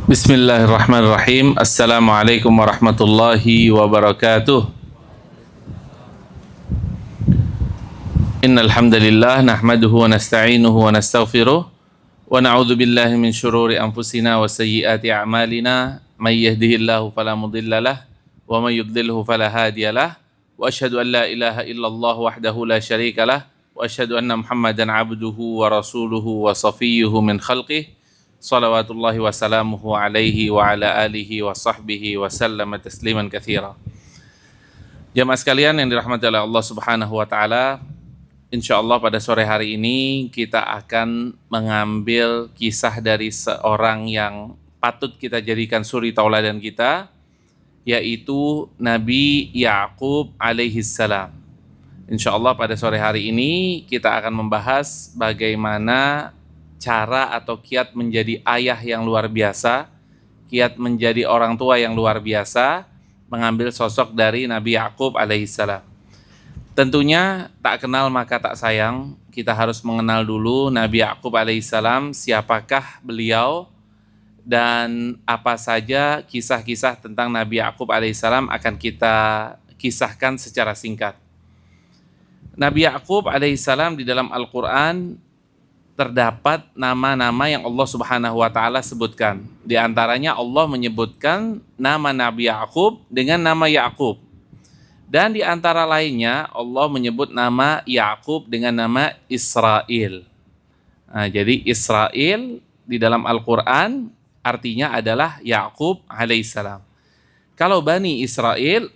Bismillahirrahmanirrahim. Assalamualaikum warahmatullahi wabarakatuh. Innal hamdalillah nahmaduhu wa nasta'inuhu wa nastaghfiruh wa na'udzu billahi min syururi anfusina wa sayyiati a'malina may yahdihillahu fala mudilla lahu wa may yudlilhu fala hadiyalah wa asyhadu an la ilaha illallah wahdahu la syarika lah wa asyhadu anna Muhammadan 'abduhu wa rasuluhu wa safiyyuhu min khalqihi salawatullahi wassalamuhu alaihi wa ala alihi wa sahbihi wa sallama tasliman katsira. Jamaah sekalian yang dirahmati oleh Allah Subhanahu wa taala, insyaallah pada sore hari ini kita akan mengambil kisah dari seorang yang patut kita jadikan suri tauladan kita, yaitu Nabi Ya'qub alaihi salam. Insyaallah pada sore hari ini kita akan membahas bagaimana cara atau kiat menjadi ayah yang luar biasa, kiat menjadi orang tua yang luar biasa, mengambil sosok dari Nabi Ya'qub alaihissalam. Tentunya tak kenal maka tak sayang, kita harus mengenal dulu Nabi Ya'qub alaihissalam, siapakah beliau, dan apa saja kisah-kisah tentang Nabi Ya'qub alaihissalam akan kita kisahkan secara singkat. Nabi Ya'qub alaihissalam di dalam Al-Quran terdapat nama-nama yang Allah Subhanahu wa taala sebutkan. Di antaranya Allah menyebutkan nama Nabi Ya'qub dengan nama Ya'qub. Dan di antara lainnya Allah menyebut nama Ya'qub dengan nama Israel. Nah, jadi Israel di dalam Al-Qur'an artinya adalah Ya'qub alaihissalam. Kalau Bani Israel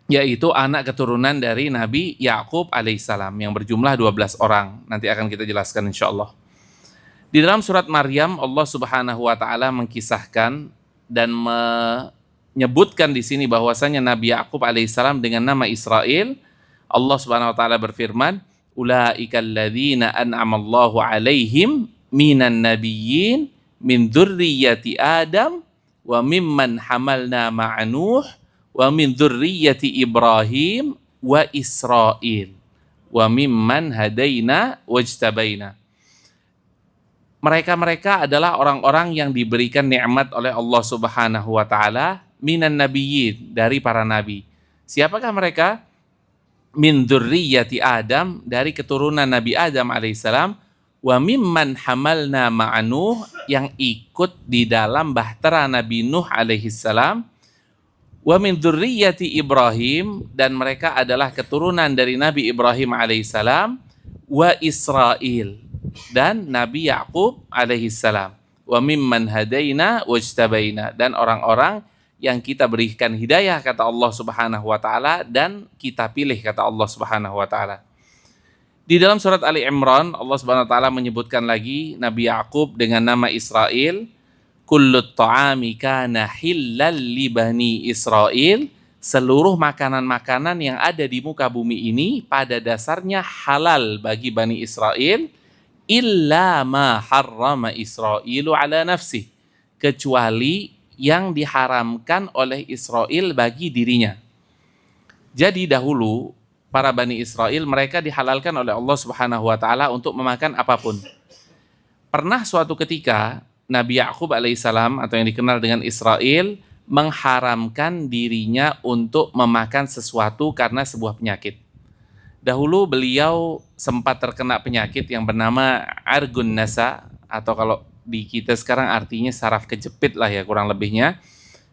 yaitu anak keturunan dari Nabi Ya'qub alaihissalam yang berjumlah 12 orang. Nanti akan kita jelaskan insyaallah. Di dalam surat Maryam Allah Subhanahu wa taala mengkisahkan dan menyebutkan di sini bahwasanya Nabi Ya'qub alaihissalam dengan nama Israel. Allah Subhanahu wa taala berfirman, "Ulaikal ladzina an'amallahu alaihim minan nabiyyin min dzurriyyati Adam wa mimman hamalna ma'a Nuh wa min dzurriyyati Ibrahim wa Israil wa mimman hadaina wajtabaina." Mereka adalah orang-orang yang diberikan nikmat oleh Allah Subhanahu wa taala minan nabiyyin, dari para nabi. Siapakah mereka? Min dzurriyyati Adam, dari keturunan Nabi Adam alaihissalam, wa mimman hamalna ma'a Nuh, yang ikut di dalam bahtera Nabi Nuh alaihissalam, wa min dzurriyyati Ibrahim, dan mereka adalah keturunan dari Nabi Ibrahim alaihissalam, wa Israil, dan Nabi Ya'qub alaihissalam, wa mimman hadaina wajtabaina, dan orang-orang yang kita berikan hidayah kata Allah Subhanahu wa taala dan kita pilih kata Allah Subhanahu wa taala. Di dalam surat Ali Imran Allah Subhanahu wa taala menyebutkan lagi Nabi Ya'qub dengan nama Israel. Kullut ta'ami kana hillal li bani Israel, seluruh makanan-makanan yang ada di muka bumi ini pada dasarnya halal bagi Bani Israel, illa ma harrama Israilu ala nafsih, kecuali yang diharamkan oleh Israel bagi dirinya. Jadi dahulu para Bani Israel mereka dihalalkan oleh Allah Subhanahu wa taala untuk memakan apapun. Pernah suatu ketika Nabi Ya'qub alaihissalam atau yang dikenal dengan Israel mengharamkan dirinya untuk memakan sesuatu karena sebuah penyakit. Dahulu beliau sempat terkena penyakit yang bernama argun nasa, atau kalau di kita sekarang artinya saraf kejepit lah ya kurang lebihnya.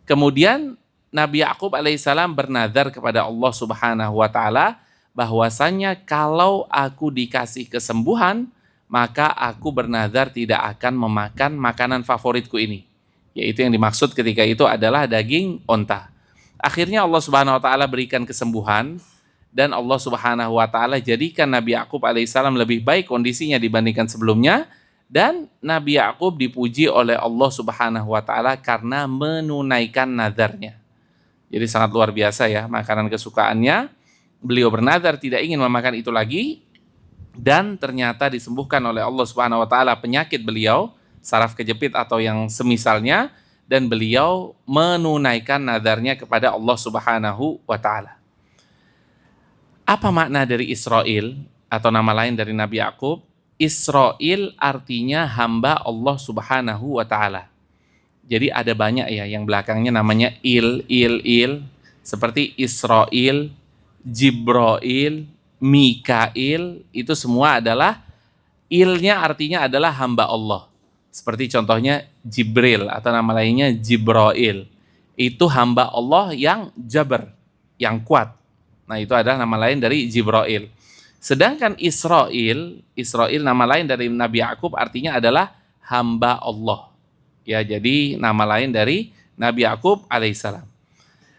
Kemudian Nabi Ya'qub alaihissalam bernazar kepada Allah Subhanahu wa taala bahwasanya kalau aku dikasih kesembuhan, maka aku bernazar tidak akan memakan makanan favoritku ini. Yaitu yang dimaksud ketika itu adalah daging onta. Akhirnya Allah Subhanahu wa taala berikan kesembuhan dan Allah Subhanahu wa taala jadikan Nabi Ya'qub alaihissalam lebih baik kondisinya dibandingkan sebelumnya, dan Nabi Ya'qub dipuji oleh Allah Subhanahu wa taala karena menunaikan nazarnya. Jadi sangat luar biasa ya makanan kesukaannya. Beliau bernazar tidak ingin memakan itu lagi, dan ternyata disembuhkan oleh Allah Subhanahu wa taala penyakit beliau, saraf kejepit atau yang semisalnya, dan beliau menunaikan nazarnya kepada Allah Subhanahu wa taala. Apa makna dari Israel atau nama lain dari Nabi Ya'qub? Israel artinya hamba Allah Subhanahu wa taala. Jadi ada banyak ya yang belakangnya namanya il, seperti Israel, Jibril, Mikail, itu semua adalah ilnya artinya adalah hamba Allah. Seperti contohnya Jibril atau nama lainnya Jibril. Itu hamba Allah yang jabar, yang kuat. Nah, itu adalah nama lain dari Jibril. Sedangkan Israel nama lain dari Nabi Yakub artinya adalah hamba Allah. Ya, jadi nama lain dari Nabi Yakub alaihissalam.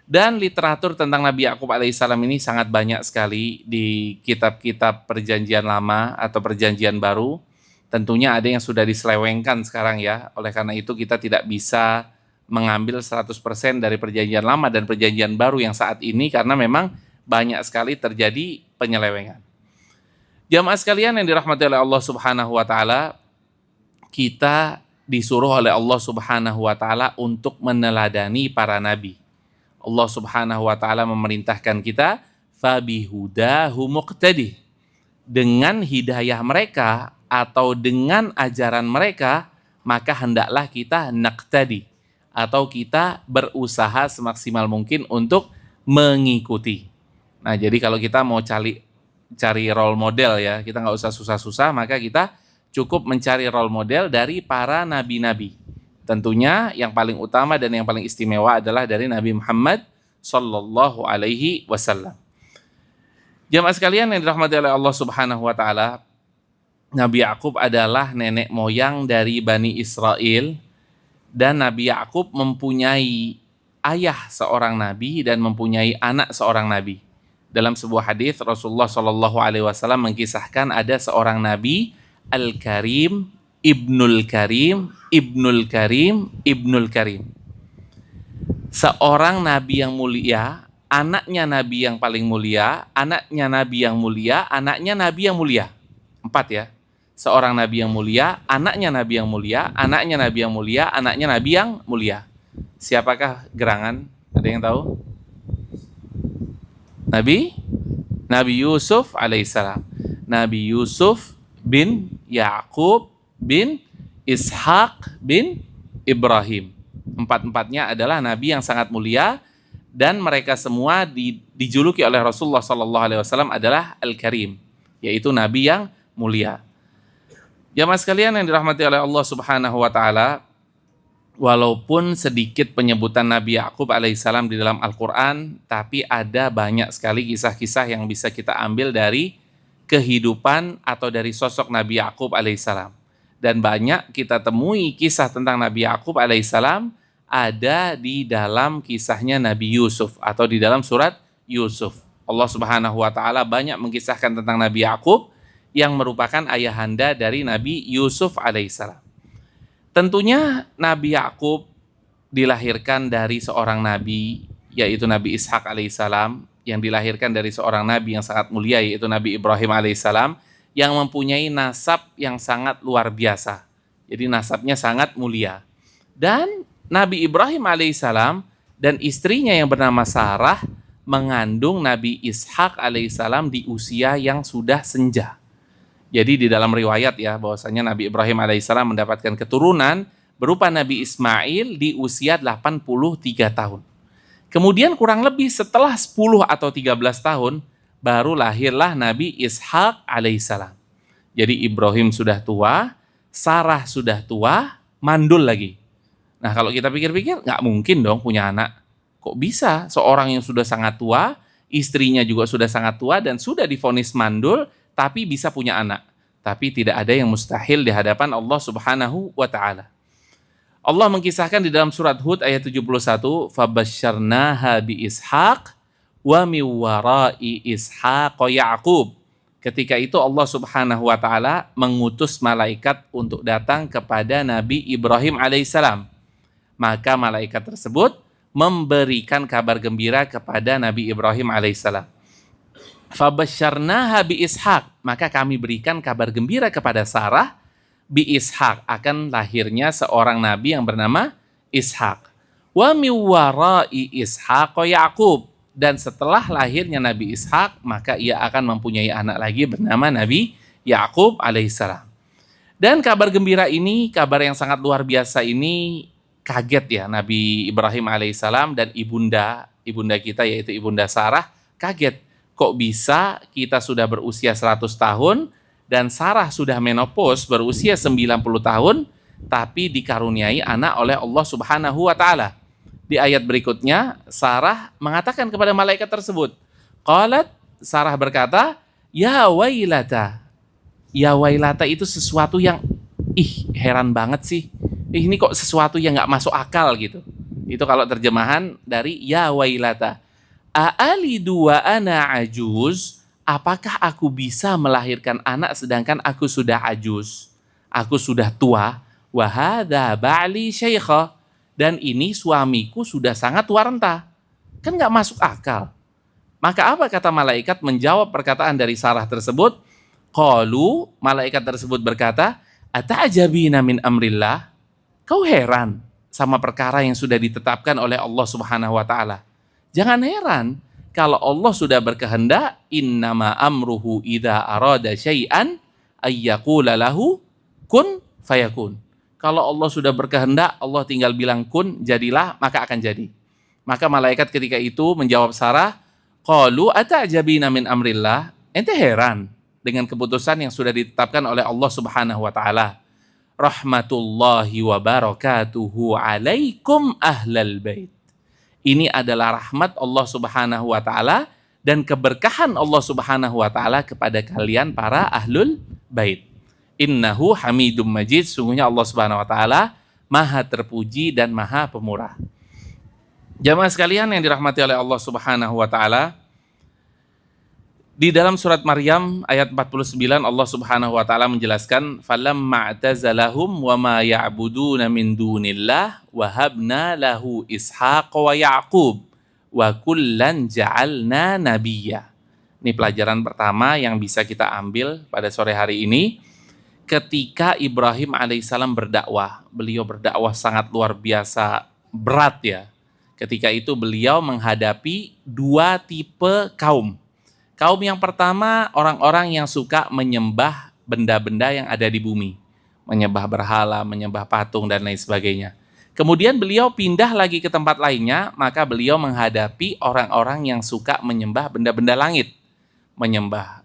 Dan literatur tentang Nabi Yakub alaihissalam ini sangat banyak sekali di kitab-kitab perjanjian lama atau perjanjian baru. Tentunya ada yang sudah diselewengkan sekarang ya. Oleh karena itu kita tidak bisa mengambil 100% dari perjanjian lama dan perjanjian baru yang saat ini karena memang banyak sekali terjadi penyelewengan. Jamaah sekalian yang dirahmati oleh Allah Subhanahu wa taala, kita disuruh oleh Allah Subhanahu wa taala untuk meneladani para nabi. Allah Subhanahu wa taala memerintahkan kita fabihudahu muqtadih. Dengan hidayah mereka atau dengan ajaran mereka, maka hendaklah kita naqtadi atau kita berusaha semaksimal mungkin untuk mengikuti. Nah, jadi kalau kita mau cari role model ya, kita nggak usah susah-susah, maka kita cukup mencari role model dari para nabi-nabi. Tentunya yang paling utama dan yang paling istimewa adalah dari Nabi Muhammad sallallahu alaihi wasallam. Jamaah sekalian yang dirahmati oleh Allah Subhanahu wa taala, Nabi Yakub adalah nenek moyang dari Bani Israel dan Nabi Yakub mempunyai ayah seorang nabi dan mempunyai anak seorang nabi. Dalam sebuah hadis Rasulullah sallallahu alaihi wasallam mengkisahkan ada seorang nabi Al-Karim, Ibnul Karim, Ibnul Karim, Ibnul Karim. Seorang nabi yang mulia, anaknya nabi yang paling mulia, anaknya nabi yang mulia, anaknya nabi yang mulia. 4 ya. Seorang nabi yang mulia, anaknya nabi yang mulia, anaknya nabi yang mulia, anaknya nabi yang mulia. Siapakah gerangan? Ada yang tahu? Nabi Yusuf alaihissalam. Nabi Yusuf bin Yakub bin Ishak bin Ibrahim. 4-4-nya adalah nabi yang sangat mulia dan mereka semua dijuluki oleh Rasulullah SAW adalah Al-Karim, yaitu nabi yang mulia. Jamaah sekalian yang dirahmati oleh Allah Subhanahu wa taala, walaupun sedikit penyebutan Nabi Yakub alaihissalam di dalam Al-Qur'an, tapi ada banyak sekali kisah-kisah yang bisa kita ambil dari kehidupan atau dari sosok Nabi Yakub alaihissalam. Dan banyak kita temui kisah tentang Nabi Yakub alaihissalam ada di dalam kisahnya Nabi Yusuf atau di dalam surat Yusuf. Allah Subhanahu wa taala banyak mengisahkan tentang Nabi Yakub yang merupakan ayahanda dari Nabi Yusuf alaihissalam. Tentunya Nabi Yakub dilahirkan dari seorang nabi, yaitu Nabi Ishak alaihissalam, yang dilahirkan dari seorang nabi yang sangat mulia, yaitu Nabi Ibrahim alaihissalam, yang mempunyai nasab yang sangat luar biasa. Jadi nasabnya sangat mulia. Dan Nabi Ibrahim alaihissalam dan istrinya yang bernama Sarah mengandung Nabi Ishak alaihissalam di usia yang sudah senja. Jadi di dalam riwayat ya bahwasanya Nabi Ibrahim alaihissalam mendapatkan keturunan berupa Nabi Ismail di usia 83 tahun. Kemudian kurang lebih setelah 10 atau 13 tahun baru lahirlah Nabi Ishak alaihissalam. Jadi Ibrahim sudah tua, Sarah sudah tua, mandul lagi. Nah kalau kita pikir-pikir nggak mungkin dong punya anak. Kok bisa seorang yang sudah sangat tua, istrinya juga sudah sangat tua dan sudah divonis mandul, tapi bisa punya anak. Tapi tidak ada yang mustahil di hadapan Allah Subhanahu wa taala. Allah mengkisahkan di dalam surat Hud ayat 71, "Fabasyarnaha bi Ishaq wa min wara'i Ishaq Yaqub." Ketika itu Allah Subhanahu wa taala mengutus malaikat untuk datang kepada Nabi Ibrahim alaihissalam. Maka malaikat tersebut memberikan kabar gembira kepada Nabi Ibrahim alaihissalam. Fabasyarnaha bi Ishaq, maka kami berikan kabar gembira kepada Sarah bi Ishaq akan lahirnya seorang nabi yang bernama Ishaq. Wa min wara'i Ishaq Yaqub, dan setelah lahirnya Nabi Ishaq maka ia akan mempunyai anak lagi bernama Nabi Yaqub alaihissalam. Dan kabar gembira ini, kabar yang sangat luar biasa ini kaget ya Nabi Ibrahim alaihissalam dan ibunda kita yaitu ibunda Sarah kaget, kok bisa kita sudah berusia 100 tahun dan Sarah sudah menopause berusia 90 tahun tapi dikaruniai anak oleh Allah Subhanahu wa taala. Di ayat berikutnya Sarah mengatakan kepada malaikat tersebut, qalat, Sarah berkata, ya wailata. Ya wailata itu sesuatu yang heran banget sih. Ini kok sesuatu yang nggak masuk akal gitu. Itu kalau terjemahan dari ya wailata. Aalidu wa ana ajuz, apakah aku bisa melahirkan anak sedangkan aku sudah ajuz, aku sudah tua, wa hadza ba'li syaikha, dan ini suamiku sudah sangat tua renta. Kan nggak masuk akal. Maka apa kata malaikat menjawab perkataan dari Sarah tersebut? Qalu, malaikat tersebut berkata, ata'jabina min amrillah, kau heran sama perkara yang sudah ditetapkan oleh Allah Subhanahu wa taala. Jangan heran kalau Allah sudah berkehendak, innama amruhu idza arada syai'an ayyaqula lahu kun fayakun. Kalau Allah sudah berkehendak, Allah tinggal bilang kun, jadilah, maka akan jadi. Maka malaikat ketika itu menjawab Sarah, qalu ata'jabina min amrillah, ente heran dengan keputusan yang sudah ditetapkan oleh Allah Subhanahu wa taala. Rahmatullahi wa barakatuhu alaikum ahlal bait. Ini adalah rahmat Allah Subhanahu wa taala dan keberkahan Allah Subhanahu wa taala kepada kalian para ahlul bait. Innahu hamidum majid, sungguhnya Allah Subhanahu wa taala maha terpuji dan maha pemurah. Jamaah sekalian yang dirahmati oleh Allah Subhanahu wa taala, di dalam surat Maryam ayat 49 Allah Subhanahu wa taala menjelaskan, falamma i'tazalahum wa ma ya'buduna min dunillah wa habna lahu Ishaq wa Ya'qub wa kullan ja'alna nabiyya. Ini pelajaran pertama yang bisa kita ambil pada sore hari ini. Ketika Ibrahim alaihissalam berdakwah, beliau berdakwah sangat luar biasa berat ya. Ketika itu beliau menghadapi dua tipe kaum. Kaum yang pertama orang-orang yang suka menyembah benda-benda yang ada di bumi, menyembah berhala, menyembah patung dan lain sebagainya. Kemudian beliau pindah lagi ke tempat lainnya, maka beliau menghadapi orang-orang yang suka menyembah benda-benda langit, menyembah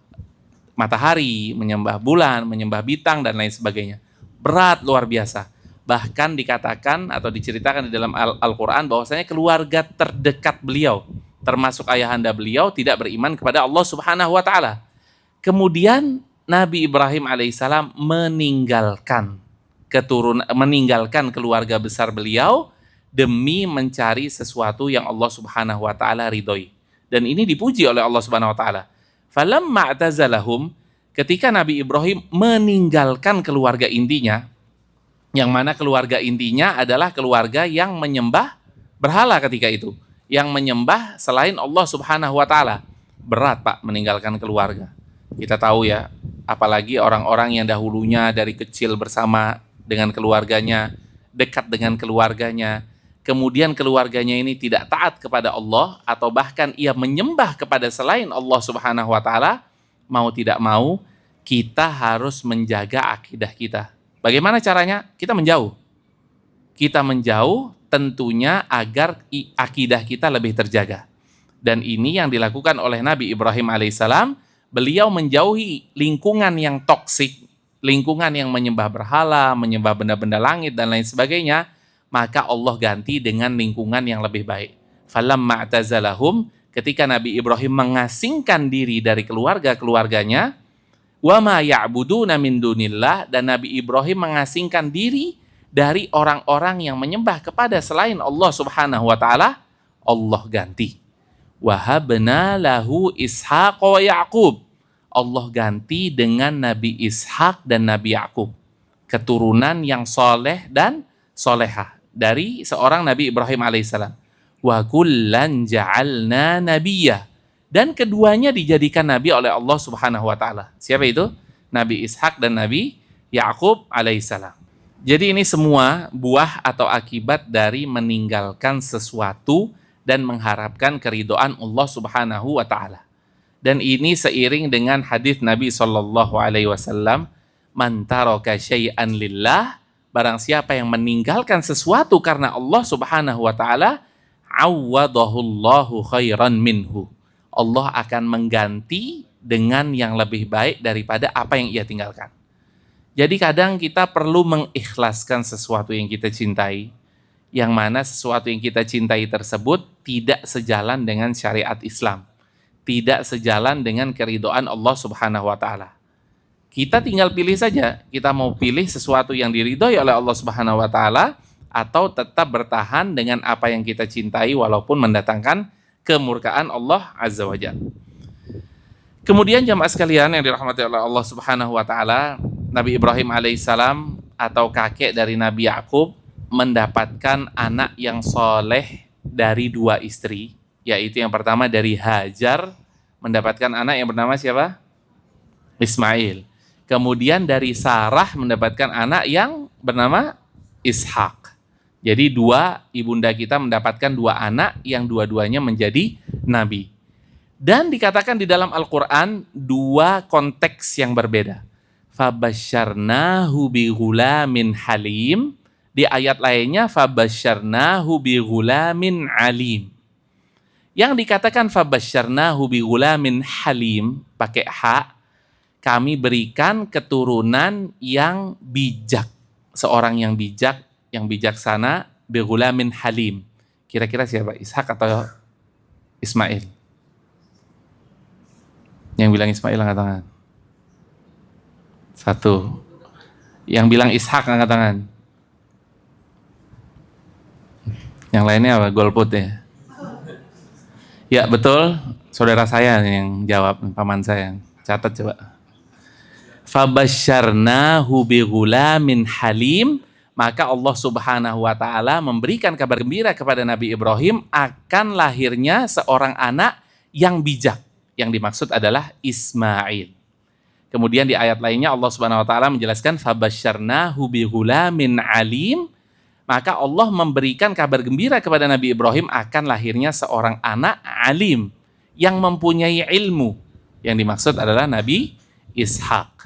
matahari, menyembah bulan, menyembah bintang, dan lain sebagainya. Berat luar biasa. Bahkan dikatakan atau diceritakan di dalam Al-Quran bahwasanya keluarga terdekat beliau, termasuk ayahanda beliau, tidak beriman kepada Allah Subhanahu wa taala. Kemudian Nabi Ibrahim alaihissalam meninggalkan keluarga besar beliau demi mencari sesuatu yang Allah Subhanahu wa taala ridhoi. Dan ini dipuji oleh Allah Subhanahu wa taala. Falamma i'tazalahum, ketika Nabi Ibrahim meninggalkan keluarga intinya, yang mana keluarga intinya adalah keluarga yang menyembah berhala ketika itu, yang menyembah selain Allah Subhanahu wa taala. Berat Pak meninggalkan keluarga. Kita tahu ya, apalagi orang-orang yang dahulunya dari kecil bersama dengan keluarganya, dekat dengan keluarganya, kemudian keluarganya ini tidak taat kepada Allah atau bahkan ia menyembah kepada selain Allah Subhanahu wa taala, mau tidak mau kita harus menjaga akidah kita. Bagaimana caranya? Kita menjauh. Kita menjauh tentunya agar akidah kita lebih terjaga. Dan ini yang dilakukan oleh Nabi Ibrahim alaihissalam. Beliau menjauhi lingkungan yang toksik, lingkungan yang menyembah berhala, menyembah benda-benda langit dan lain sebagainya. Maka Allah ganti dengan lingkungan yang lebih baik. Falamma i'tazalahum, ketika Nabi Ibrahim mengasingkan diri dari keluarga-keluarganya, wa ma ya'buduna min dunillah, dan Nabi Ibrahim mengasingkan diri dari orang-orang yang menyembah kepada selain Allah Subhanahu wa taala, Allah ganti. Wahabna lahu Ishaq wa Ya'qub. Allah ganti dengan Nabi Ishaq dan Nabi Ya'qub, keturunan yang soleh dan solehah dari seorang Nabi Ibrahim alaihissalam. Wa kullan ja'alna nabiyya, dan keduanya dijadikan nabi oleh Allah Subhanahu wa taala. Siapa itu? Nabi Ishaq dan Nabi Ya'qub alaihissalam. Jadi ini semua buah atau akibat dari meninggalkan sesuatu dan mengharapkan keridhaan Allah Subhanahu wa taala. Dan ini seiring dengan hadis Nabi sallallahu alaihi wasallam, man taraka syai'an lillah barang siapa yang meninggalkan sesuatu karena Allah Subhanahu wa taala, awwadahullahu khairan minhu. Allah akan mengganti dengan yang lebih baik daripada apa yang ia tinggalkan. Jadi kadang kita perlu mengikhlaskan sesuatu yang kita cintai, yang mana sesuatu yang kita cintai tersebut tidak sejalan dengan syariat Islam, tidak sejalan dengan keridhaan Allah Subhanahu wa taala. Kita tinggal pilih saja, kita mau pilih sesuatu yang diridhoi oleh Allah Subhanahu wa taala atau tetap bertahan dengan apa yang kita cintai walaupun mendatangkan kemurkaan Allah Azza wa Jalla. Kemudian jamaah sekalian yang dirahmati oleh Allah Subhanahu wa taala, Nabi Ibrahim alaihissalam atau kakek dari Nabi Yakub mendapatkan anak yang soleh dari dua istri, yaitu yang pertama dari Hajar mendapatkan anak yang bernama siapa? Ismail. Kemudian dari Sarah mendapatkan anak yang bernama Ishak. Jadi dua ibunda kita mendapatkan dua anak yang dua-duanya menjadi nabi. Dan dikatakan di dalam Al-Quran dua konteks yang berbeda. Fabasyarnahu bighulamin halim. Di ayat lainnya fabasyarnahu bighulamin alim. Yang dikatakan fabasyarnahu bighulamin halim pakai ha, kami berikan keturunan yang bijak. Seorang yang bijak, yang bijaksana, bighulamin halim. Kira-kira siapa? Ishak atau Ismail? Yang bilang Ismail angkat tangan. Satu. Yang bilang Ishak angkat tangan. Yang lainnya apa? Golput ya? Ya betul, saudara saya yang jawab, paman saya. Catat coba. Fabasyarnahu bighulamin halim, maka Allah Subhanahu wa taala memberikan kabar gembira kepada Nabi Ibrahim akan lahirnya seorang anak yang bijak. Yang dimaksud adalah Ismail. Kemudian di ayat lainnya Allah Subhanahu wa taala menjelaskan fabasyarnahu bighulamin alim, maka Allah memberikan kabar gembira kepada Nabi Ibrahim akan lahirnya seorang anak alim yang mempunyai ilmu. Yang dimaksud adalah Nabi Ishak.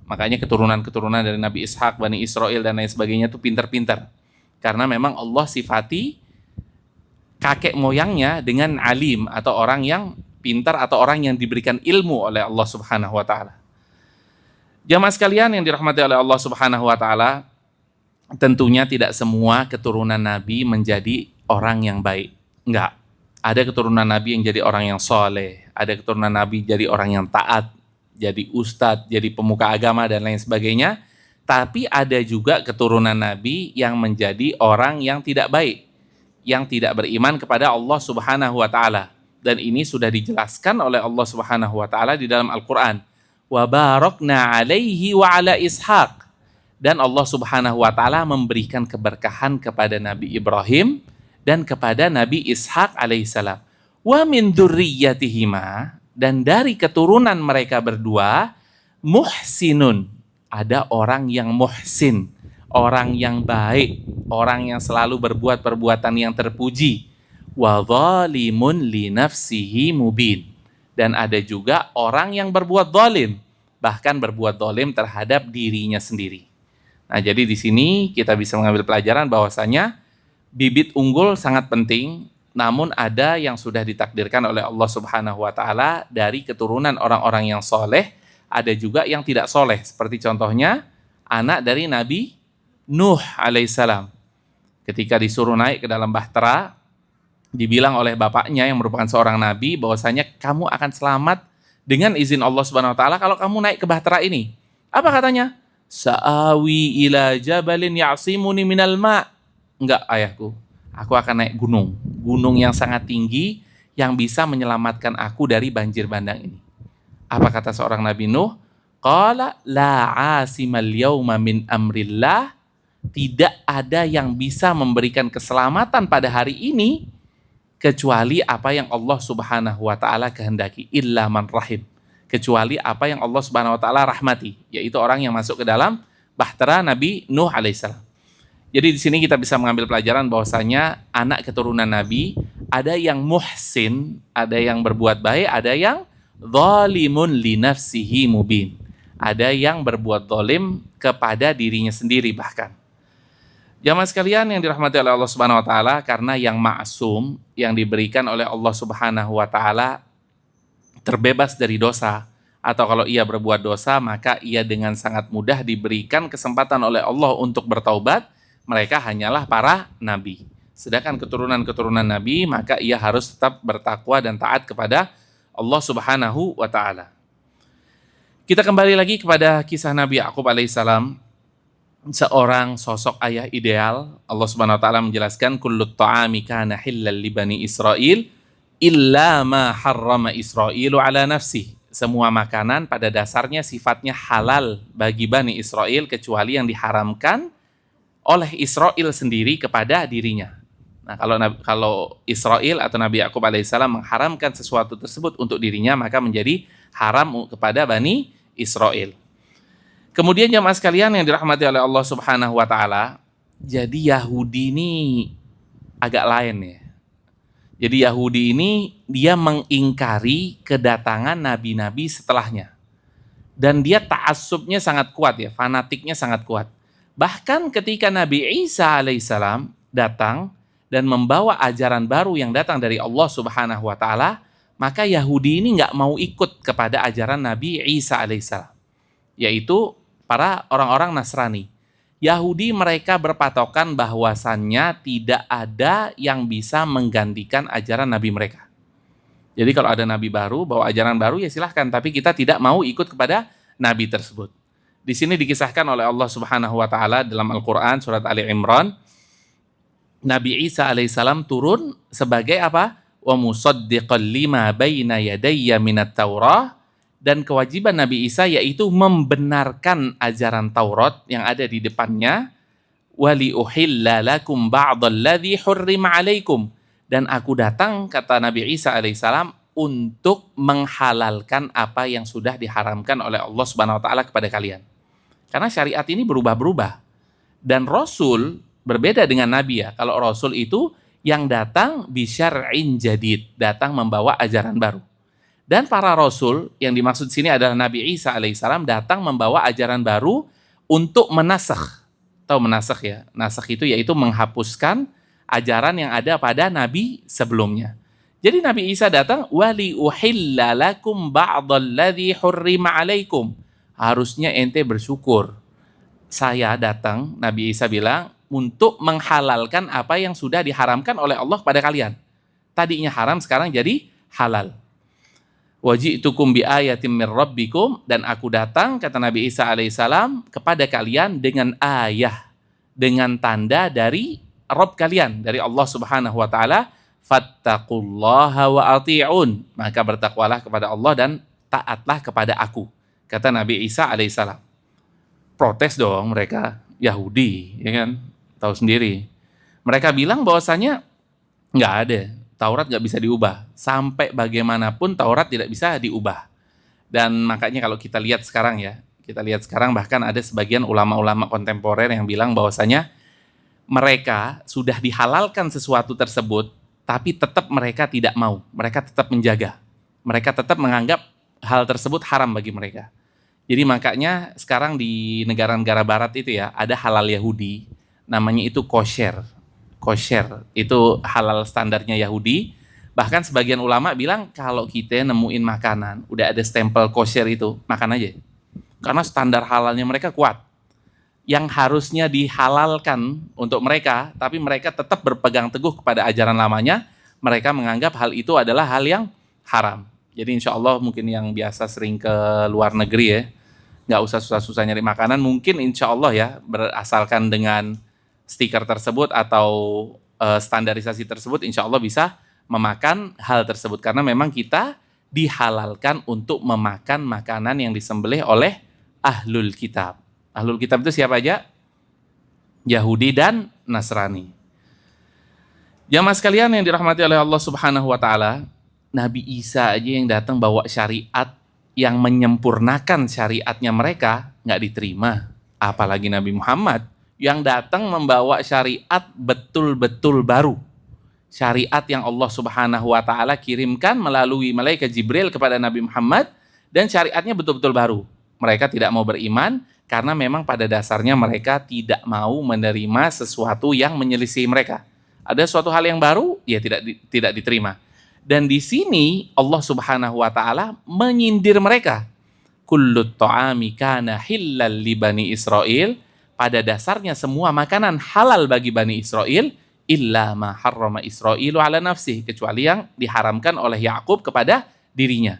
Makanya keturunan-keturunan dari Nabi Ishak, Bani Israel dan lain sebagainya itu pintar-pintar. Karena memang Allah sifati kakek moyangnya dengan alim atau orang yang pintar atau orang yang diberikan ilmu oleh Allah Subhanahu wa taala. Jamaah sekalian yang dirahmati oleh Allah Subhanahu wa taala, tentunya tidak semua keturunan Nabi menjadi orang yang baik. Enggak. Ada keturunan Nabi yang jadi orang yang soleh, ada keturunan Nabi jadi orang yang taat, jadi ustadz, jadi pemuka agama dan lain sebagainya. Tapi ada juga keturunan Nabi yang menjadi orang yang tidak baik, yang tidak beriman kepada Allah Subhanahu wa taala. Dan ini sudah dijelaskan oleh Allah Subhanahu wa taala di dalam Al-Qur'an. Wa barakna alaihi wa ala Ishaq. Dan Allah Subhanahu wa taala memberikan keberkahan kepada Nabi Ibrahim dan kepada Nabi Ishaq alaihissalam. Wa min dzurriyyatihima, dan dari keturunan mereka berdua, muhsinun, ada orang yang muhsin, orang yang baik, orang yang selalu berbuat perbuatan yang terpuji. Wa zalimun li nafsihi mubin, dan ada juga orang yang berbuat zalim, bahkan berbuat zalim terhadap dirinya sendiri. Nah, jadi di sini kita bisa mengambil pelajaran bahwasanya bibit unggul sangat penting, namun ada yang sudah ditakdirkan oleh Allah Subhanahu wa taala dari keturunan orang-orang yang soleh, ada juga yang tidak soleh, seperti contohnya anak dari Nabi Nuh alaihissalam. Ketika disuruh naik ke dalam bahtera, dibilang oleh bapaknya yang merupakan seorang nabi bahwasanya kamu akan selamat dengan izin Allah Subhanahu wa taala kalau kamu naik ke bahtera ini. Apa katanya? Sa'awi ila jabalin ya'simuni minal ma'. Enggak, ayahku. Aku akan naik gunung, gunung yang sangat tinggi yang bisa menyelamatkan aku dari banjir bandang ini. Apa kata seorang Nabi Nuh? Qala la 'asimal yauma min amrillah. Tidak ada yang bisa memberikan keselamatan pada hari ini kecuali apa yang Allah Subhanahu wa taala kehendaki, illa man rahim, kecuali apa yang Allah Subhanahu wa taala rahmati, yaitu orang yang masuk ke dalam bahtera Nabi Nuh alaihissalam. Jadi di sini kita bisa mengambil pelajaran bahwasanya anak keturunan Nabi ada yang muhsin, ada yang berbuat baik, ada yang zalimun li nafsihi mubin, ada yang berbuat zalim kepada dirinya sendiri bahkan. Jamaah sekalian yang dirahmati oleh Allah Subhanahu wa taala, karena yang maksum yang diberikan oleh Allah Subhanahu wa taala terbebas dari dosa, atau kalau ia berbuat dosa maka ia dengan sangat mudah diberikan kesempatan oleh Allah untuk bertaubat, mereka hanyalah para nabi. Sedangkan keturunan-keturunan nabi maka ia harus tetap bertakwa dan taat kepada Allah Subhanahu wa taala. Kita kembali lagi kepada kisah Nabi Yakub alaihissalam, seorang sosok ayah ideal. Allah Subhanahu wa taala menjelaskan kullut ta'ami kana hillal li bani Israil illa ma harrama Israilu ala nafsih. Semua makanan pada dasarnya sifatnya halal bagi Bani Israel kecuali yang diharamkan oleh Israel sendiri kepada dirinya. Nah, kalau Israel atau Nabi Yakub alaihissalam mengharamkan sesuatu tersebut untuk dirinya, maka menjadi haram kepada Bani Israel. Kemudian jamaah sekalian yang dirahmati oleh Allah Subhanahu wa taala, jadi Yahudi ini agak lain ya. Jadi Yahudi ini dia mengingkari kedatangan nabi-nabi setelahnya. Dan dia ta'assubnya sangat kuat ya, fanatiknya sangat kuat. Bahkan ketika Nabi Isa alaihissalam datang dan membawa ajaran baru yang datang dari Allah Subhanahu wa taala, maka Yahudi ini nggak mau ikut kepada ajaran Nabi Isa alaihissalam, yaitu para orang-orang Nasrani. Yahudi mereka berpatokan bahwasannya tidak ada yang bisa menggantikan ajaran Nabi mereka. Jadi kalau ada Nabi baru, bawa ajaran baru ya silahkan, tapi kita tidak mau ikut kepada Nabi tersebut. Di sini dikisahkan oleh Allah Subhanahu wa taala dalam Al-Quran surat Ali Imran, Nabi Isa alaihissalam turun sebagai apa? Wa musaddiqan lima baina yadayya minat Taurah, dan kewajiban Nabi Isa yaitu membenarkan ajaran Taurat yang ada di depannya. Wali uhilla lakum ba'dalladzi hurrima alaikum, dan aku datang, kata Nabi Isa alaihissalam, untuk menghalalkan apa yang sudah diharamkan oleh Allah Subhanahu wa taala kepada kalian. Karena syariat ini berubah-berubah. Dan Rasul berbeda dengan Nabi ya. Kalau Rasul itu yang datang bisyar'in jadid, datang membawa ajaran baru. Dan para rasul yang dimaksud sini adalah Nabi Isa alaihissalam datang membawa ajaran baru untuk menasakh. Tahu menasakh ya? Nasakh itu yaitu menghapuskan ajaran yang ada pada nabi sebelumnya. Jadi Nabi Isa datang, wali uhilla lakum ba'dalladzi hurrima alaikum. Harusnya ente bersyukur. Saya datang, Nabi Isa bilang, untuk menghalalkan apa yang sudah diharamkan oleh Allah pada kalian. Tadinya haram, sekarang jadi halal. Waji'tukum bi ayatin mir rabbikum, dan aku datang, kata Nabi Isa alaihissalam, kepada kalian dengan ayah, dengan tanda dari Rabb kalian, dari Allah Subhanahu wa taala. Fattaqullaha wa ati'un, maka bertakwalah kepada Allah dan taatlah kepada aku, kata Nabi Isa alaihissalam. Protes dong mereka, Yahudi, ya kan? Tahu sendiri. Mereka bilang bahwasanya nggak ada, Taurat nggak bisa diubah. Sampai bagaimanapun Taurat tidak bisa diubah. Dan makanya kalau kita lihat sekarang ya, kita lihat sekarang bahkan ada sebagian ulama-ulama kontemporer yang bilang bahwasanya mereka sudah dihalalkan sesuatu tersebut, tapi tetap mereka tidak mau. Mereka tetap menjaga. Mereka tetap menganggap hal tersebut haram bagi mereka. Jadi makanya sekarang di negara-negara barat itu ya, ada halal Yahudi, namanya itu kosher. Kosher itu halal standarnya Yahudi. Bahkan sebagian ulama bilang kalau kita nemuin makanan udah ada stempel kosher itu, makan aja. Karena standar halalnya mereka kuat. Yang harusnya dihalalkan untuk mereka, tapi mereka tetap berpegang teguh kepada ajaran lamanya. Mereka menganggap hal itu adalah hal yang haram. Jadi insya Allah mungkin yang biasa sering ke luar negeri ya, nggak usah susah-susah nyari makanan, mungkin insya Allah ya, berasalkan dengan stiker tersebut atau standarisasi tersebut, insya Allah bisa memakan hal tersebut. Karena memang kita dihalalkan untuk memakan makanan yang disembelih oleh ahlul kitab. Ahlul kitab itu siapa aja? Yahudi dan Nasrani. Jamaah sekalian yang dirahmati oleh Allah Subhanahu wa taala, Nabi Isa aja yang datang bawa syariat yang menyempurnakan syariatnya mereka nggak diterima. Apalagi Nabi Muhammad yang datang membawa syariat betul-betul baru. Syariat yang Allah Subhanahu wa taala kirimkan melalui malaikat Jibril kepada Nabi Muhammad, dan syariatnya betul-betul baru. Mereka tidak mau beriman Karena memang pada dasarnya mereka tidak mau menerima sesuatu yang menyelisih mereka. Ada suatu hal yang baru, ya tidak diterima. Dan di sini Allah Subhanahu wa taala menyindir mereka. Kullu ta'ami kana hillal li Bani Israil. Pada dasarnya semua makanan halal bagi Bani Israel, illa ma harrama Israilu ala nafsih, kecuali yang diharamkan oleh Yakub kepada dirinya.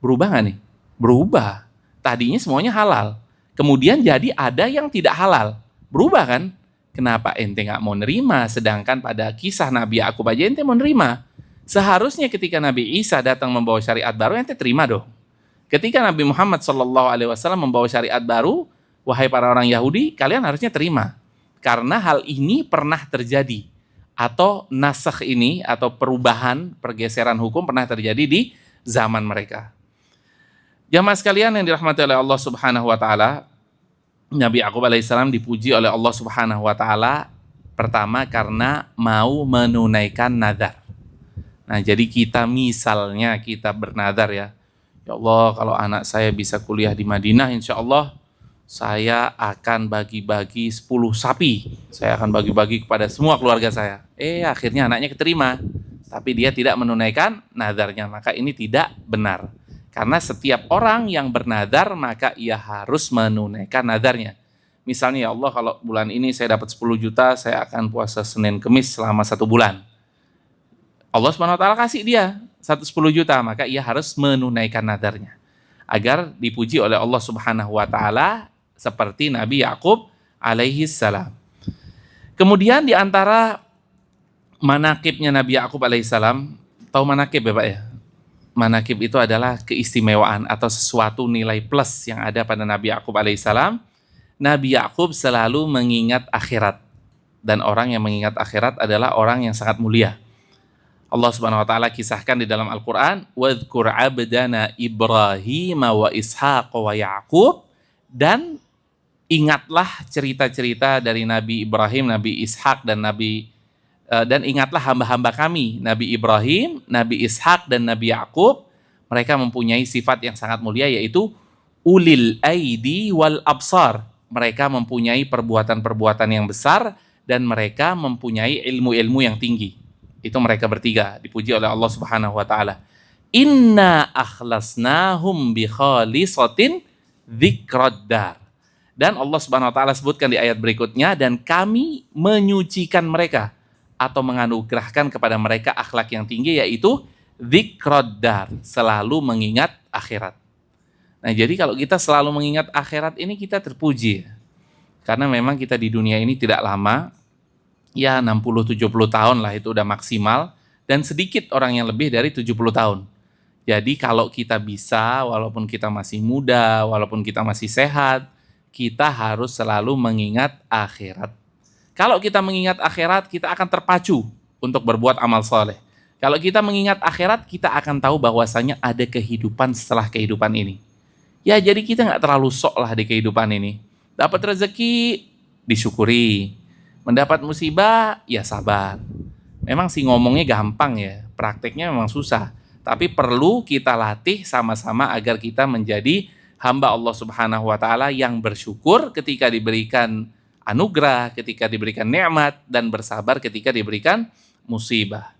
Berubah nggak nih? Berubah. Tadinya semuanya halal. Kemudian jadi ada yang tidak halal. Berubah kan? Kenapa ente nggak mau nerima? Sedangkan pada kisah Nabi Yakub aja ente mau nerima. Seharusnya ketika Nabi Isa datang membawa syariat baru, ente terima dong. Ketika Nabi Muhammad SAW membawa syariat baru, wahai para orang Yahudi, kalian harusnya terima. Karena hal ini pernah terjadi. Atau nasakh ini, atau perubahan, pergeseran hukum pernah terjadi di zaman mereka. Jamaah sekalian yang dirahmati oleh Allah Subhanahu wa taala, Nabi Yakub alaihissalam dipuji oleh Allah Subhanahu wa taala pertama karena mau menunaikan nazar. Nah, jadi misalnya kita bernazar ya. Ya Allah, kalau anak saya bisa kuliah di Madinah, insya Allah saya akan bagi-bagi 10 sapi. Saya akan bagi-bagi kepada semua keluarga saya. Akhirnya anaknya keterima. Tapi dia tidak menunaikan nazarnya. Maka ini tidak benar. Karena setiap orang yang bernazar, maka ia harus menunaikan nazarnya. Misalnya, ya Allah, kalau bulan ini saya dapat 10 juta, saya akan puasa Senin Kemis selama 1 bulan. Allah Subhanahu wa taala kasih dia 10 juta, maka ia harus menunaikan nadarnya agar dipuji oleh Allah Subhanahu wa taala seperti Nabi Yakub alaihi salam. Kemudian di antara manakibnya Nabi Yakub alaihi salam, tahu manakib ya Pak ya? Manakib itu adalah keistimewaan atau sesuatu nilai plus yang ada pada Nabi Yakub alaihi salam. Nabi Yakub selalu mengingat akhirat, dan orang yang mengingat akhirat adalah orang yang sangat mulia. Allah Subhanahu wa taala kisahkan di dalam Al-Qur'an, "Wadhkur 'abdana Ibrahim wa Ishaq wa Yaqub," dan ingatlah cerita-cerita dari Nabi Ibrahim, Nabi Ishak dan ingatlah hamba-hamba kami, Nabi Ibrahim, Nabi Ishak dan Nabi Yaqub. Mereka mempunyai sifat yang sangat mulia, yaitu ulil aidi wal absar. Mereka mempunyai perbuatan-perbuatan yang besar dan mereka mempunyai ilmu-ilmu yang tinggi. Itu mereka bertiga dipuji oleh Allah Subhanahu wa taala. Inna akhlasnahum bi khalisatin dzikraddar. Dan Allah Subhanahu wa taala sebutkan di ayat berikutnya, dan kami menyucikan mereka atau menganugerahkan kepada mereka akhlak yang tinggi, yaitu dzikraddar, selalu mengingat akhirat. Nah, jadi kalau kita selalu mengingat akhirat ini kita terpuji. Karena memang kita di dunia ini tidak lama. Ya 60-70 tahun lah, itu udah maksimal, dan sedikit orang yang lebih dari 70 tahun. Jadi kalau kita bisa, walaupun kita masih muda, walaupun kita masih sehat, kita harus selalu mengingat akhirat. Kalau kita mengingat akhirat, kita akan terpacu untuk berbuat amal soleh. Kalau kita mengingat akhirat, kita akan tahu bahwasanya ada kehidupan setelah kehidupan ini. Ya jadi kita nggak terlalu sok lah di kehidupan ini. Dapat rezeki, disyukuri. Mendapat musibah, ya sabar. Memang sih ngomongnya gampang ya, prakteknya memang susah. Tapi perlu kita latih sama-sama agar kita menjadi hamba Allah Subhanahu wa taala yang bersyukur ketika diberikan anugerah, ketika diberikan nikmat, dan bersabar ketika diberikan musibah.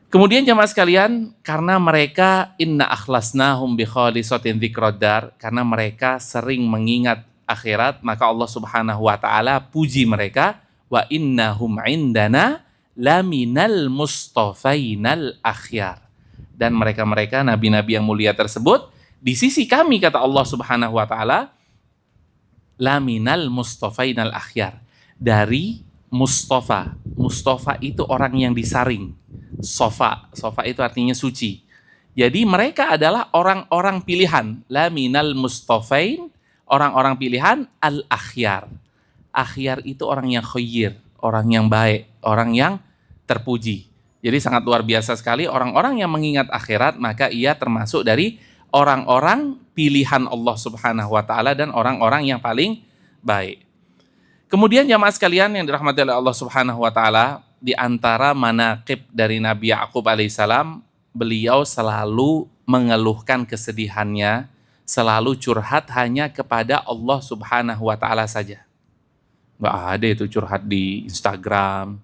Kemudian jamaah sekalian, karena mereka inna akhlasnahum bi khalisatin dzikraddar, karena mereka sering mengingat akhirat, maka Allah Subhanahu wa taala puji mereka, wa innahum indana laminal mustafainal akhyar. Dan mereka-mereka nabi-nabi yang mulia tersebut di sisi kami, kata Allah Subhanahu wa taala, laminal mustafainal akhyar, dari mustafa. Mustafa itu orang yang disaring. Sofa itu artinya suci. Jadi mereka adalah orang-orang pilihan, laminal mustafain, orang-orang pilihan, al-akhyar. Akhyar itu orang yang khair, orang yang baik, orang yang terpuji. Jadi sangat luar biasa sekali orang-orang yang mengingat akhirat, maka ia termasuk dari orang-orang pilihan Allah Subhanahu wa taala dan orang-orang yang paling baik. Kemudian jamaah sekalian yang dirahmati oleh Allah Subhanahu wa taala, di antara manaqib dari Nabi Yakub alaihissalam, beliau selalu mengeluhkan kesedihannya selalu curhat hanya kepada Allah Subhanahu wa taala saja. Nggak ada itu curhat di Instagram,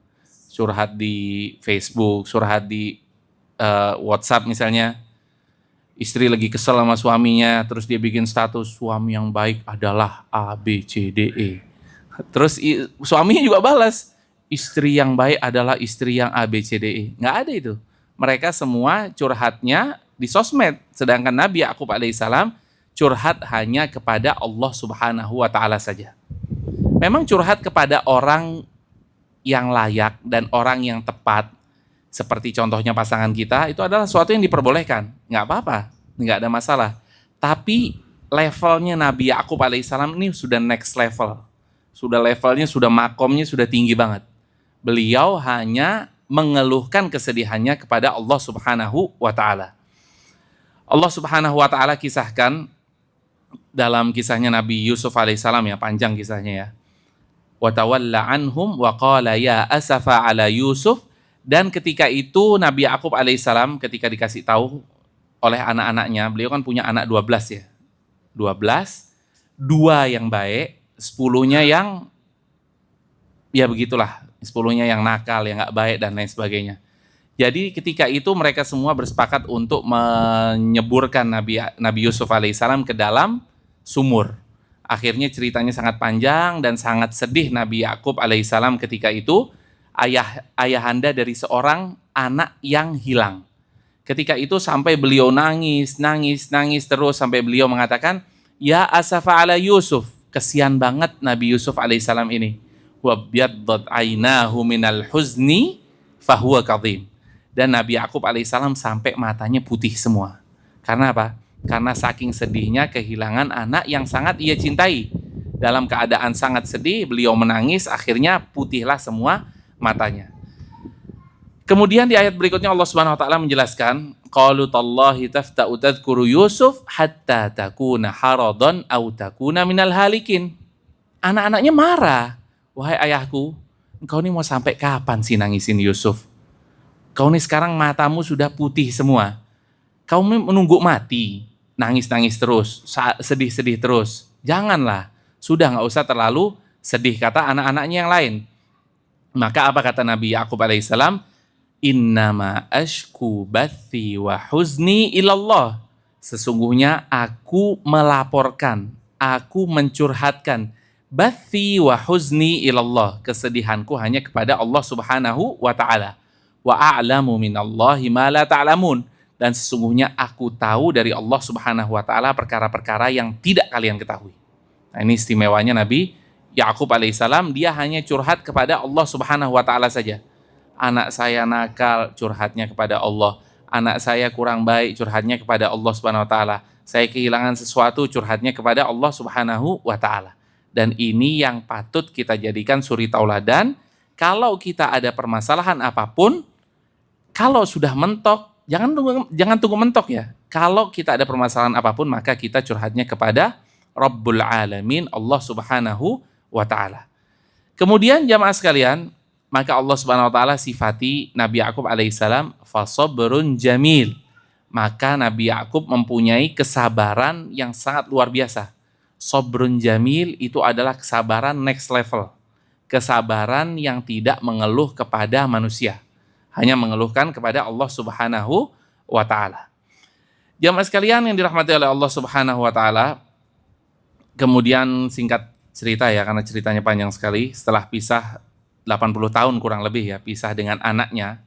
curhat di Facebook, curhat di WhatsApp misalnya. Istri lagi kesel sama suaminya, terus dia bikin status, suami yang baik adalah A, B, C, D, E. Terus suaminya juga balas, istri yang baik adalah istri yang A, B, C, D, E. Nggak ada itu. Mereka semua curhatnya di sosmed. Sedangkan Nabi Yakub alaihissalam curhat hanya kepada Allah Subhanahu wa taala saja. Memang curhat kepada orang yang layak dan orang yang tepat, seperti contohnya pasangan kita, itu adalah sesuatu yang diperbolehkan. Nggak apa-apa, nggak ada masalah. Tapi levelnya Nabi Yakub alaihissalam ini sudah next level. Sudah levelnya, sudah makomnya, sudah tinggi banget. Beliau hanya mengeluhkan kesedihannya kepada Allah Subhanahu wa taala. Allah Subhanahu wa taala kisahkan dalam kisahnya Nabi Yusuf alaihissalam, ya, panjang kisahnya ya. Wa tawalla anhum wa qala ya asafa ala Yusuf. Dan ketika itu Nabi Yakub alaihissalam ketika dikasih tahu oleh anak-anaknya, beliau kan punya anak 12 ya. 12, 2 yang baik, 10-nya yang ya begitulah, 10-nya yang nakal, yang nggak baik dan lain sebagainya. Jadi ketika itu mereka semua bersepakat untuk menyeburkan Nabi Yusuf alaihissalam ke dalam sumur. Akhirnya ceritanya sangat panjang dan sangat sedih Nabi Yakub alaihissalam ketika itu, ayahanda dari seorang anak yang hilang. Ketika itu sampai beliau nangis terus sampai beliau mengatakan, ya asafa ala Yusuf, kesian banget Nabi Yusuf alaihissalam ini. Wa biyaddat ainahu minal huzni fahuwa kadhim. Dan Nabi Yakub alaihissalam sampai matanya putih semua. Karena apa? Karena saking sedihnya kehilangan anak yang sangat ia cintai. Dalam keadaan sangat sedih, beliau menangis, akhirnya putihlah semua matanya. Kemudian di ayat berikutnya Allah Subhanahu wa taala menjelaskan, qalu tallahi tafta'u tadhkuru Yusuf hatta takuna haradan aw takuna minal halikin. Anak-anaknya marah. Wahai ayahku, engkau ini mau sampai kapan sih nangisin Yusuf? Kau ini sekarang matamu sudah putih semua. Kau menunggu mati, nangis-nangis terus, sedih-sedih terus. Janganlah, sudah nggak usah terlalu sedih, kata anak-anaknya yang lain. Maka apa kata Nabi Yakub alaihissalam? Innama ashku bathi wa huzni ilallah. Sesungguhnya aku melaporkan, aku mencurhatkan bathi wa huzni ilallah. Kesedihanku hanya kepada Allah Subhanahu wa taala. Wa a'lamu minallahi ma la ta'lamun. Dan sesungguhnya aku tahu dari Allah Subhanahu wa taala perkara-perkara yang tidak kalian ketahui. Nah, ini istimewanya Nabi Yakub alaihissalam, dia hanya curhat kepada Allah Subhanahu wa taala saja. Anak saya nakal, curhatnya kepada Allah. Anak saya kurang baik, curhatnya kepada Allah Subhanahu wa taala. Saya kehilangan sesuatu, curhatnya kepada Allah Subhanahu wa taala. Dan ini yang patut kita jadikan suri tauladan. Kalau kita ada permasalahan apapun, kalau sudah mentok, jangan tunggu mentok ya. Kalau kita ada permasalahan apapun, maka kita curhatnya kepada Rabbul Alamin, Allah Subhanahu wa ta'ala. Kemudian jamaah sekalian, maka Allah Subhanahu wa taala sifati Nabi Yakub alaihissalam fasabrun jamil. Maka Nabi Yakub mempunyai kesabaran yang sangat luar biasa. Sabrun jamil itu adalah kesabaran next level. Kesabaran yang tidak mengeluh kepada manusia, hanya mengeluhkan kepada Allah Subhanahu wa taala. Jamaah sekalian yang dirahmati oleh Allah Subhanahu wa taala, kemudian singkat cerita ya, karena ceritanya panjang sekali, setelah pisah 80 tahun kurang lebih ya, pisah dengan anaknya.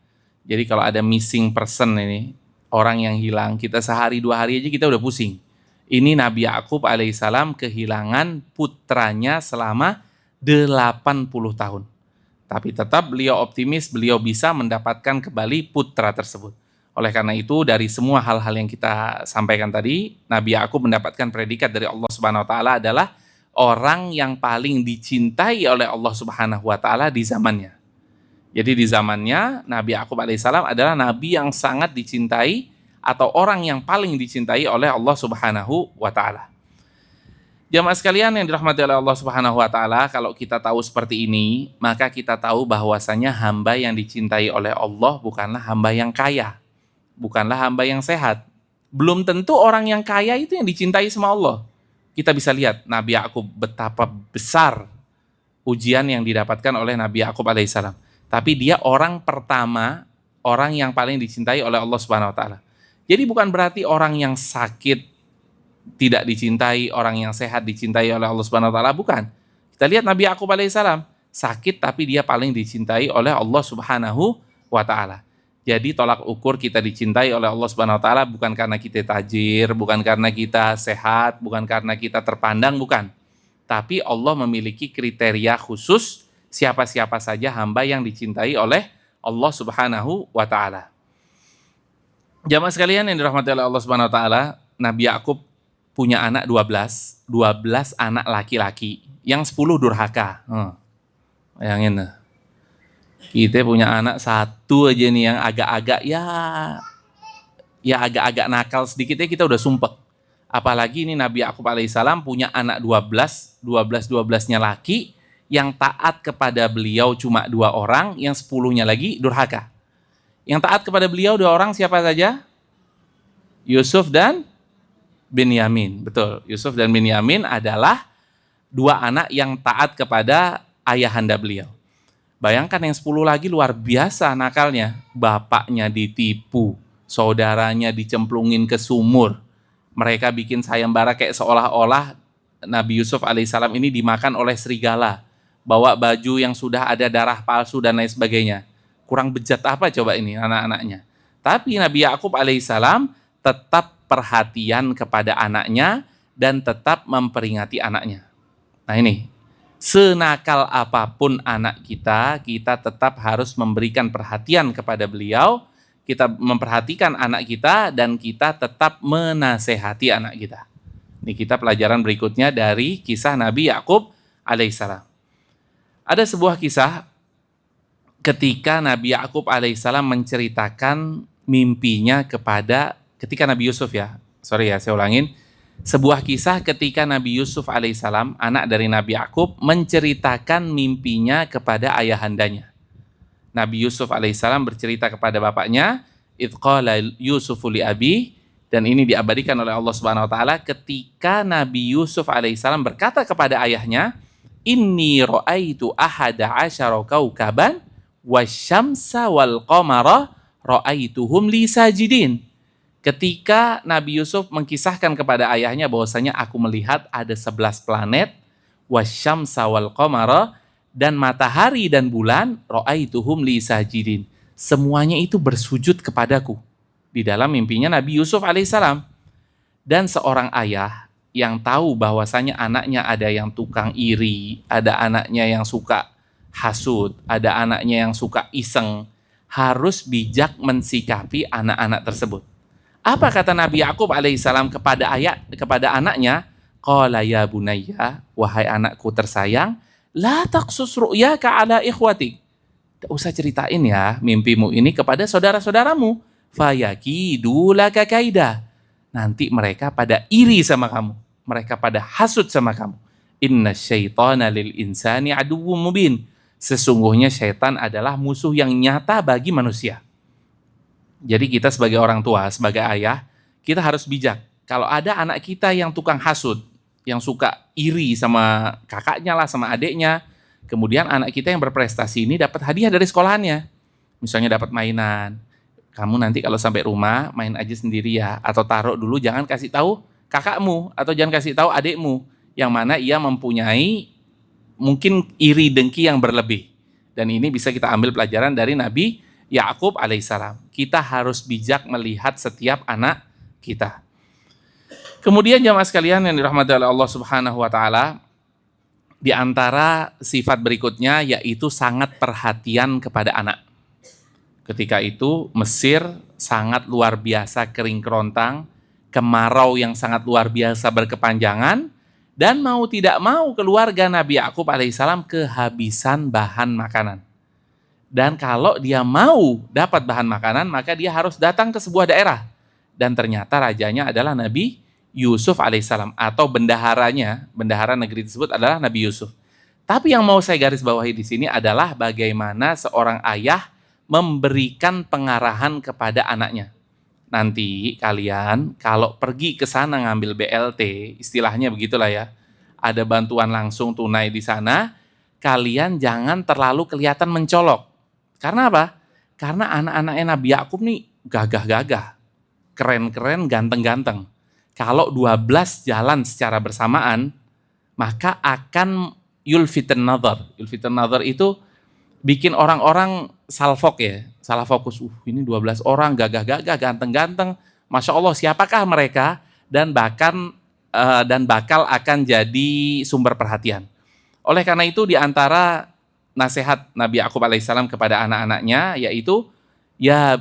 Jadi kalau ada missing person ini, orang yang hilang, kita sehari 2 hari aja kita udah pusing. Ini Nabi Yakub alaihissalam kehilangan putranya selama 80 tahun. Tapi tetap beliau optimis, beliau bisa mendapatkan kembali putra tersebut. Oleh karena itu, dari semua hal-hal yang kita sampaikan tadi, Nabi Yakub mendapatkan predikat dari Allah Subhanahu wa taala adalah orang yang paling dicintai oleh Allah Subhanahu wa taala di zamannya. Jadi di zamannya Nabi Yakub alaihissalam adalah nabi yang sangat dicintai atau orang yang paling dicintai oleh Allah Subhanahu wa taala. Jamaah sekalian yang dirahmati oleh Allah Subhanahu wa taala, kalau kita tahu seperti ini, maka kita tahu bahwasanya hamba yang dicintai oleh Allah bukanlah hamba yang kaya, bukanlah hamba yang sehat, Belum tentu orang yang kaya itu yang dicintai sama Allah. Kita bisa lihat Nabi Yakub betapa besar ujian yang didapatkan oleh Nabi Yakub alaihissalam. Tapi dia orang pertama, orang yang paling dicintai oleh Allah Subhanahu wa taala. Jadi bukan berarti orang yang sakit tidak dicintai, orang yang sehat dicintai oleh Allah Subhanahu wa taala, bukan. Kita lihat Nabi Yakub alaihissalam, sakit tapi dia paling dicintai oleh Allah Subhanahu wa taala. Jadi tolak ukur kita dicintai oleh Allah Subhanahu wa taala bukan karena kita tajir, bukan karena kita sehat, bukan karena kita terpandang, bukan. Tapi Allah memiliki kriteria khusus siapa-siapa saja hamba yang dicintai oleh Allah Subhanahu wa taala. Jamaah sekalian yang dirahmati oleh Allah Subhanahu wa taala, Nabi Yakub punya anak 12 anak laki-laki, yang 10 durhaka. Bayangin. Kita punya anak satu aja nih yang agak-agak ya agak-agak nakal sedikit ya kita udah sumpek. Apalagi ini Nabi Yakub alaihissalam punya anak 12-nya laki, yang taat kepada beliau cuma 2 orang, yang 10-nya lagi durhaka. Yang taat kepada beliau 2 orang siapa saja? Yusuf dan Binyamin. Betul, Yusuf dan Binyamin adalah 2 anak yang taat kepada ayahanda beliau. Bayangkan yang 10 lagi luar biasa nakalnya. Bapaknya ditipu, saudaranya dicemplungin ke sumur. Mereka bikin sayembara kayak seolah-olah Nabi Yusuf alaihissalam ini dimakan oleh serigala. Bawa baju yang sudah ada darah palsu dan lain sebagainya. Kurang bejat apa coba ini anak-anaknya. Tapi Nabi Yakub alaihissalam tetap perhatian kepada anaknya dan tetap memperingati anaknya. Nah ini, senakal apapun anak kita, kita tetap harus memberikan perhatian kepada beliau, kita memperhatikan anak kita, dan kita tetap menasehati anak kita. Ini kita pelajaran berikutnya dari kisah Nabi Yakub alaihissalam. Ada sebuah kisah ketika Nabi Yakub alaihissalam menceritakan mimpinya ketika Nabi Yusuf saya ulangin. Sebuah kisah ketika Nabi Yusuf alaihissalam, anak dari Nabi Yakub, menceritakan mimpinya kepada ayahandanya. Nabi Yusuf alaihissalam bercerita kepada bapaknya, idh qala Yusufu li abi, dan ini diabadikan oleh Allah Subhanahu wa taala ketika Nabi Yusuf alaihissalam berkata kepada ayahnya, inni ra'aitu ahada asyara kaukaban wasyamsa wal qamara ra'aituhum li sajidin. Ketika Nabi Yusuf mengkisahkan kepada ayahnya bahwasanya aku melihat ada 11 planet, wasyamsa wal qamara, dan matahari dan bulan, ra'aituhum li sajidin. Semuanya itu bersujud kepadaku. Di dalam mimpinya Nabi Yusuf alaihissalam. Dan seorang ayah yang tahu bahwasanya anaknya ada yang tukang iri, ada anaknya yang suka hasud, ada anaknya yang suka iseng, harus bijak mensikapi anak-anak tersebut. Apa kata Nabi Yakub alaihissalam kepada anaknya? Qala ya bunayya, wahai anakku tersayang, la taqsus ru'yaka ala ikhwatik. Tidak usah ceritain ya mimpimu ini kepada saudara-saudaramu. Fayakidu laka kaida. Nanti mereka pada iri sama kamu. Mereka pada hasud sama kamu. Inna syaitana lil insani aduwwum mubin. Sesungguhnya syaitan adalah musuh yang nyata bagi manusia. Jadi kita sebagai orang tua, sebagai ayah, kita harus bijak. Kalau ada anak kita yang tukang hasud, yang suka iri sama kakaknya lah, sama adiknya, kemudian anak kita yang berprestasi ini dapat hadiah dari sekolahannya. Misalnya dapat mainan. Kamu nanti kalau sampai rumah, main aja sendiri ya. Atau taruh dulu, jangan kasih tahu kakakmu. Atau jangan kasih tahu adikmu. Yang mana ia mempunyai mungkin iri dengki yang berlebih. Dan ini bisa kita ambil pelajaran dari Nabi Yakub alaihissalam. Kita harus bijak melihat setiap anak kita. Kemudian jamaah sekalian yang dirahmati oleh Allah Subhanahu wa taala, di antara sifat berikutnya yaitu sangat perhatian kepada anak. Ketika itu Mesir sangat luar biasa kering kerontang, kemarau yang sangat luar biasa berkepanjangan, dan mau tidak mau keluarga Nabi Yakub alaihissalam kehabisan bahan makanan. Dan kalau dia mau dapat bahan makanan, maka dia harus datang ke sebuah daerah. Dan ternyata rajanya adalah Nabi Yusuf alaihissalam, atau bendaharanya, bendahara negeri tersebut adalah Nabi Yusuf. Tapi yang mau saya garis bawahi di sini adalah bagaimana seorang ayah memberikan pengarahan kepada anaknya. nanti kalian kalau pergi ke sana ngambil BLT, istilahnya begitulah ya, ada bantuan langsung tunai di sana, kalian jangan terlalu kelihatan mencolok. Karena apa? Karena anak-anaknya Nabi Yakub nih gagah-gagah, keren-keren, ganteng-ganteng. Kalau 12 jalan secara bersamaan, maka akan yulfitan nazar. Yulfitan nazar itu bikin orang-orang salfok ya, salah fokus. Ini 12 orang gagah-gagah, ganteng-ganteng. Masya Allah, siapakah mereka? Dan bakal akan jadi sumber perhatian. Oleh karena itu di antara nasihat Nabi Yakub alaihissalam kepada anak-anaknya yaitu ya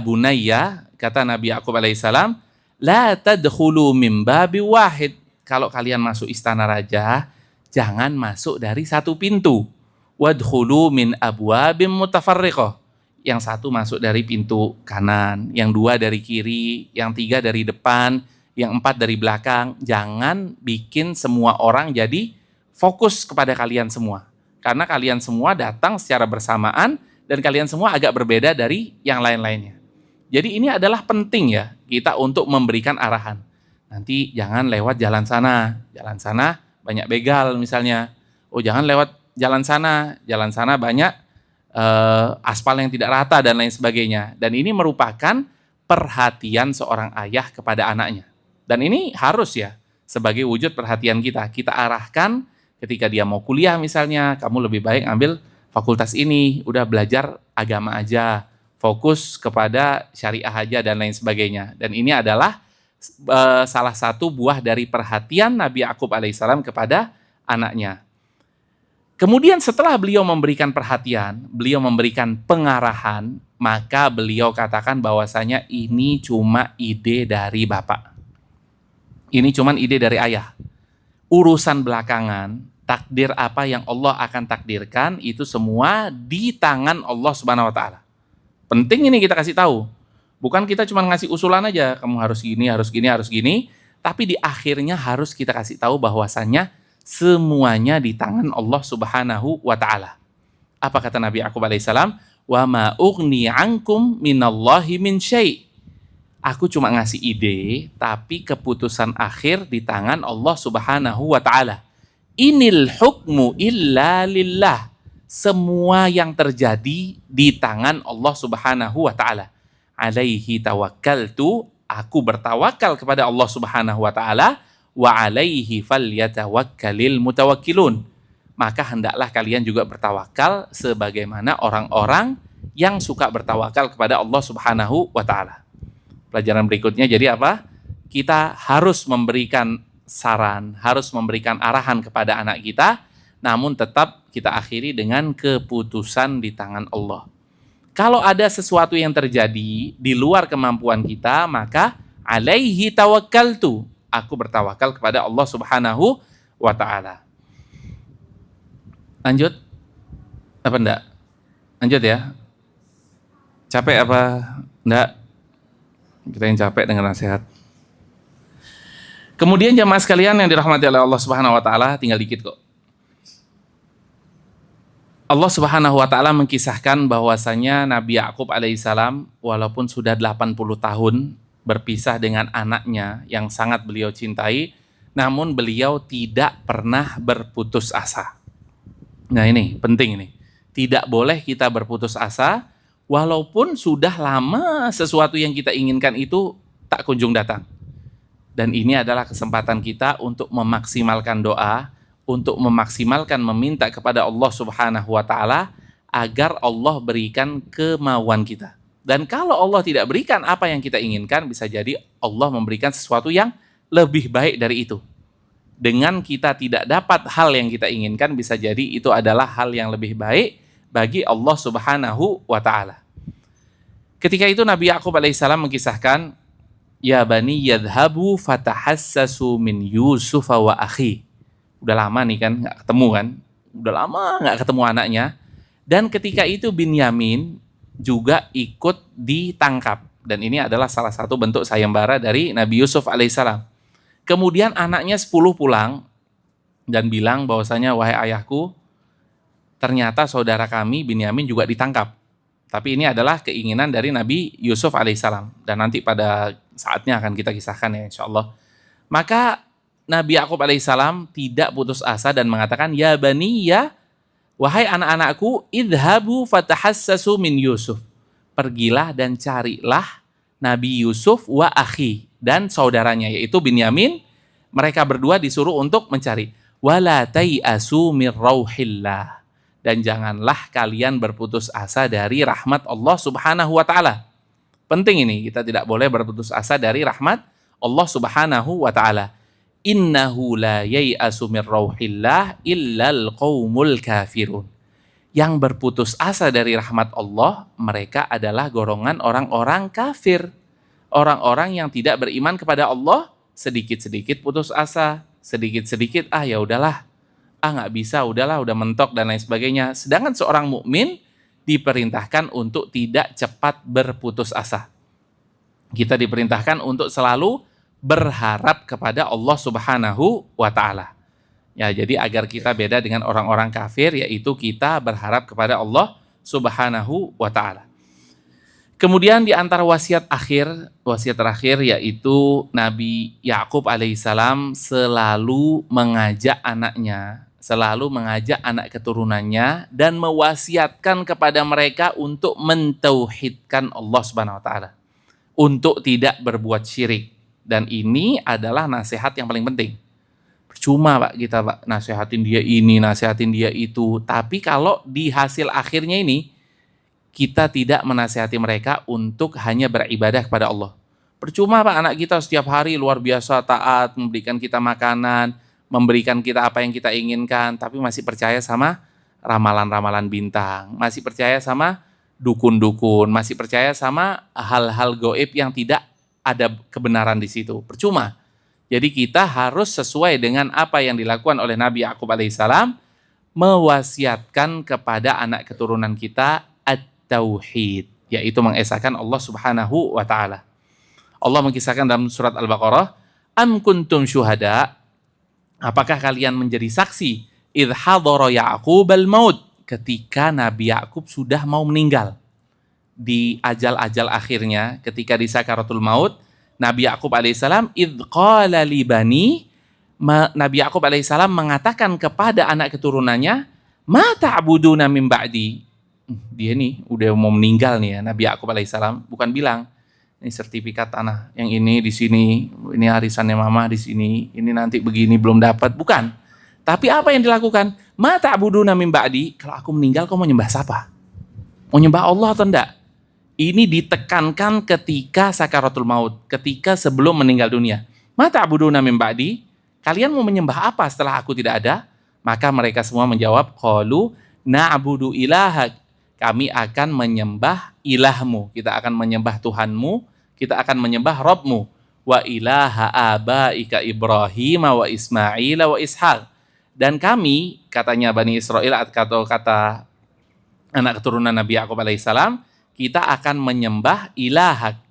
bunayya, kata Nabi Yakub alaihissalam, la tadkhulu min babi wahid. Kalau kalian masuk istana raja, jangan masuk dari satu pintu. Wadkhulu min abwabim mutafarriqah. Yang satu masuk dari pintu kanan, yang dua dari kiri, yang tiga dari depan, yang empat dari belakang. Jangan bikin semua orang jadi fokus kepada kalian semua. Karena kalian semua datang secara bersamaan dan kalian semua agak berbeda dari yang lain-lainnya. Jadi ini adalah penting ya kita untuk memberikan arahan. Nanti jangan lewat jalan sana banyak begal misalnya. Oh jangan lewat jalan sana banyak aspal yang tidak rata dan lain sebagainya. Dan ini merupakan perhatian seorang ayah kepada anaknya. Dan ini harus ya sebagai wujud perhatian kita. Kita arahkan ketika dia mau kuliah misalnya, kamu lebih baik ambil fakultas ini, udah belajar agama aja, fokus kepada syariah aja dan lain sebagainya. Dan ini adalah salah satu buah dari perhatian Nabi Yakub alaihissalam kepada anaknya. Kemudian setelah beliau memberikan perhatian, beliau memberikan pengarahan, maka beliau katakan bahwasanya ini cuma ide dari bapak. Ini cuma ide dari ayah. Urusan belakangan, takdir apa yang Allah akan takdirkan, itu semua di tangan Allah Subhanahu wa Ta'ala. Penting ini kita kasih tahu. Bukan kita cuma ngasih usulan aja, kamu harus gini, tapi di akhirnya harus kita kasih tahu bahwasannya semuanya di tangan Allah Subhanahu wa Ta'ala. Apa kata Nabi Yakub alaihissalam? Wa ma ughni ankum minallahi min syai'. Aku cuma ngasih ide, tapi keputusan akhir di tangan Allah Subhanahu wa Ta'ala. Inil hukmu illa lillah. Semua yang terjadi di tangan Allah Subhanahu wa Ta'ala. Alaihi tawakkaltu, aku bertawakal kepada Allah Subhanahu wa Ta'ala. Wa alaihi falyatawakkalil mutawakkilun. Maka hendaklah kalian juga bertawakal sebagaimana orang-orang yang suka bertawakal kepada Allah Subhanahu wa Ta'ala. Pelajaran berikutnya jadi apa? Kita harus memberikan saran, harus memberikan arahan kepada anak kita, namun tetap kita akhiri dengan keputusan di tangan Allah. Kalau ada sesuatu yang terjadi di luar kemampuan kita, maka alaihi tawakkaltu, aku bertawakal kepada Allah Subhanahu wa Ta'ala. Lanjut? Apa enggak? Lanjut ya? Capek apa enggak? Kita yang capek dengan nasihat. Kemudian jamaah sekalian yang dirahmati oleh Allah Subhanahu wa Ta'ala, tinggal dikit kok. Allah Subhanahu wa Ta'ala mengkisahkan bahwasanya Nabi Yakub alaihissalam walaupun sudah 80 tahun berpisah dengan anaknya yang sangat beliau cintai, namun beliau tidak pernah berputus asa. Nah ini penting nih, tidak boleh kita berputus asa walaupun sudah lama sesuatu yang kita inginkan itu tak kunjung datang. Dan ini adalah kesempatan kita untuk memaksimalkan doa, untuk memaksimalkan meminta kepada Allah Subhanahu wa Ta'ala agar Allah berikan kemauan kita. Dan kalau Allah tidak berikan apa yang kita inginkan, bisa jadi Allah memberikan sesuatu yang lebih baik dari itu. Dengan kita tidak dapat hal yang kita inginkan, bisa jadi itu adalah hal yang lebih baik bagi Allah Subhanahu wa Ta'ala. Ketika itu Nabi Yakub alaihissalam mengkisahkan, ya bani yadhabu fatahassasu min Yusuf wa akhi. Udah lama nih kan nggak ketemu kan, udah lama nggak ketemu anaknya. Dan ketika itu Binyamin juga ikut ditangkap, dan ini adalah salah satu bentuk sayembara dari Nabi Yusuf alaihissalam. Kemudian anaknya 10 pulang dan bilang bahwasanya wahai ayahku, ternyata saudara kami Binyamin juga ditangkap. Tapi ini adalah keinginan dari Nabi Yusuf alaihissalam. Dan nanti pada saatnya akan kita kisahkan ya insya Allah. Maka Nabi Yakub alaihissalam tidak putus asa dan mengatakan, ya bani ya, wahai anak-anakku, idhabu fatahassasu min Yusuf. Pergilah dan carilah Nabi Yusuf wa akhi, dan saudaranya yaitu Binyamin. Mereka berdua disuruh untuk mencari. Wala tai'asu mir rauhillah. Dan janganlah kalian berputus asa dari rahmat Allah Subhanahu wa taala. Penting ini, kita tidak boleh berputus asa dari rahmat Allah Subhanahu wa taala. Innahu la yai'asu mir rauhillah illal qaumul kafirun. Yang berputus asa dari rahmat Allah, mereka adalah golongan orang-orang kafir. Orang-orang yang tidak beriman kepada Allah, sedikit-sedikit putus asa, sedikit-sedikit ya udahlah, nggak bisa, udahlah, udah mentok dan lain sebagainya. Sedangkan seorang mukmin diperintahkan untuk tidak cepat berputus asa. Kita diperintahkan untuk selalu berharap kepada Allah Subhanahu wa taala. Ya, jadi agar kita beda dengan orang-orang kafir, yaitu kita berharap kepada Allah Subhanahu wa taala. Kemudian di antara wasiat terakhir yaitu Nabi Yakub alaihissalam selalu mengajak anaknya, selalu mengajak anak keturunannya dan mewasiatkan kepada mereka untuk mentauhidkan Allah Subhanahu wa taala, untuk tidak berbuat syirik. Dan ini adalah nasihat yang paling penting. Percuma Pak kita Pak nasihatin dia ini, nasihatin dia itu, tapi kalau di hasil akhirnya ini kita tidak menasihati mereka untuk hanya beribadah kepada Allah. Percuma Pak anak kita setiap hari luar biasa taat, memberikan kita makanan, memberikan kita apa yang kita inginkan, tapi masih percaya sama ramalan-ramalan bintang, masih percaya sama dukun-dukun, masih percaya sama hal-hal gaib yang tidak ada kebenaran di situ. Percuma. Jadi kita harus sesuai dengan apa yang dilakukan oleh Nabi Yakub alaihissalam, mewasiatkan kepada anak keturunan kita at-tauhid, yaitu mengesahkan Allah Subhanahu wa taala. Allah mengisahkan dalam surat Al-Baqarah, am kuntum syuhada, apakah kalian menjadi saksi idh hadara Ya'qub al-maut, ketika Nabi Yakub sudah mau meninggal di ajal-ajal akhirnya, ketika di sakaratul maut, Nabi Yakub alaihissalam idh qala li bani, Nabi Yakub alaihissalam mengatakan kepada anak keturunannya, ma ta'buduna min ba'di. Dia nih udah mau meninggal nih ya, Nabi Yakub alaihissalam, bukan bilang ini sertifikat tanah yang ini di sini, ini arisannya mama di sini, ini nanti begini belum dapat, bukan. Tapi apa yang dilakukan? Ma ta'buduna min ba'di, kalau aku meninggal kau mau nyembah siapa? Mau nyembah Allah atau enggak? Ini ditekankan ketika sakaratul maut, ketika sebelum meninggal dunia. Ma ta'buduna min ba'di, kalian mau menyembah apa setelah aku tidak ada? Maka mereka semua menjawab, qalu na'budu ilahak, kami akan menyembah ilahmu, kita akan menyembah Tuhanmu, kita akan menyembah Rabbmu, wa ilaha abaika Ibrahim wa Ismail wa Ishaq. Dan kami, katanya Bani Israel atau kata anak keturunan Nabi Yakub alaihissalam, kita akan menyembah ilahak,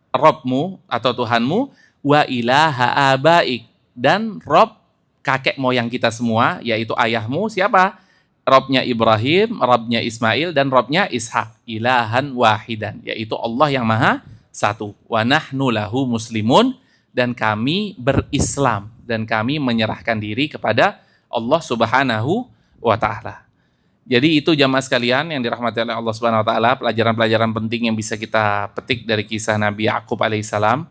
Rabbmu atau Tuhanmu, wa ilaha abaik, dan Rabb kakek moyang kita semua, yaitu ayahmu, siapa? Rabbnya Ibrahim, Rabbnya Ismail, dan Rabbnya Ishak, ilahan wahidan, yaitu Allah yang maha satu. Wa nahnu lahu muslimun, dan kami berislam, dan kami menyerahkan diri kepada Allah Subhanahu wa ta'ala. Jadi itu jamaah sekalian yang dirahmati oleh Allah Subhanahu wa taala, pelajaran-pelajaran penting yang bisa kita petik dari kisah Nabi Yakub alaihissalam,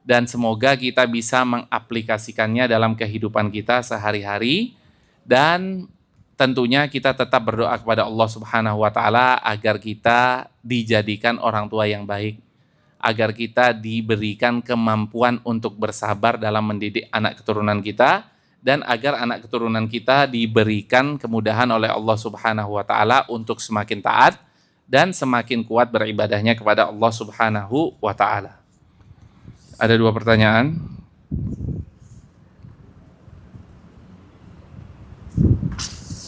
dan semoga kita bisa mengaplikasikannya dalam kehidupan kita sehari-hari, dan tentunya kita tetap berdoa kepada Allah Subhanahu wa taala agar kita dijadikan orang tua yang baik, agar kita diberikan kemampuan untuk bersabar dalam mendidik anak keturunan kita, dan agar anak keturunan kita diberikan kemudahan oleh Allah Subhanahu wa taala untuk semakin taat dan semakin kuat beribadahnya kepada Allah Subhanahu wa taala. Ada 2 pertanyaan.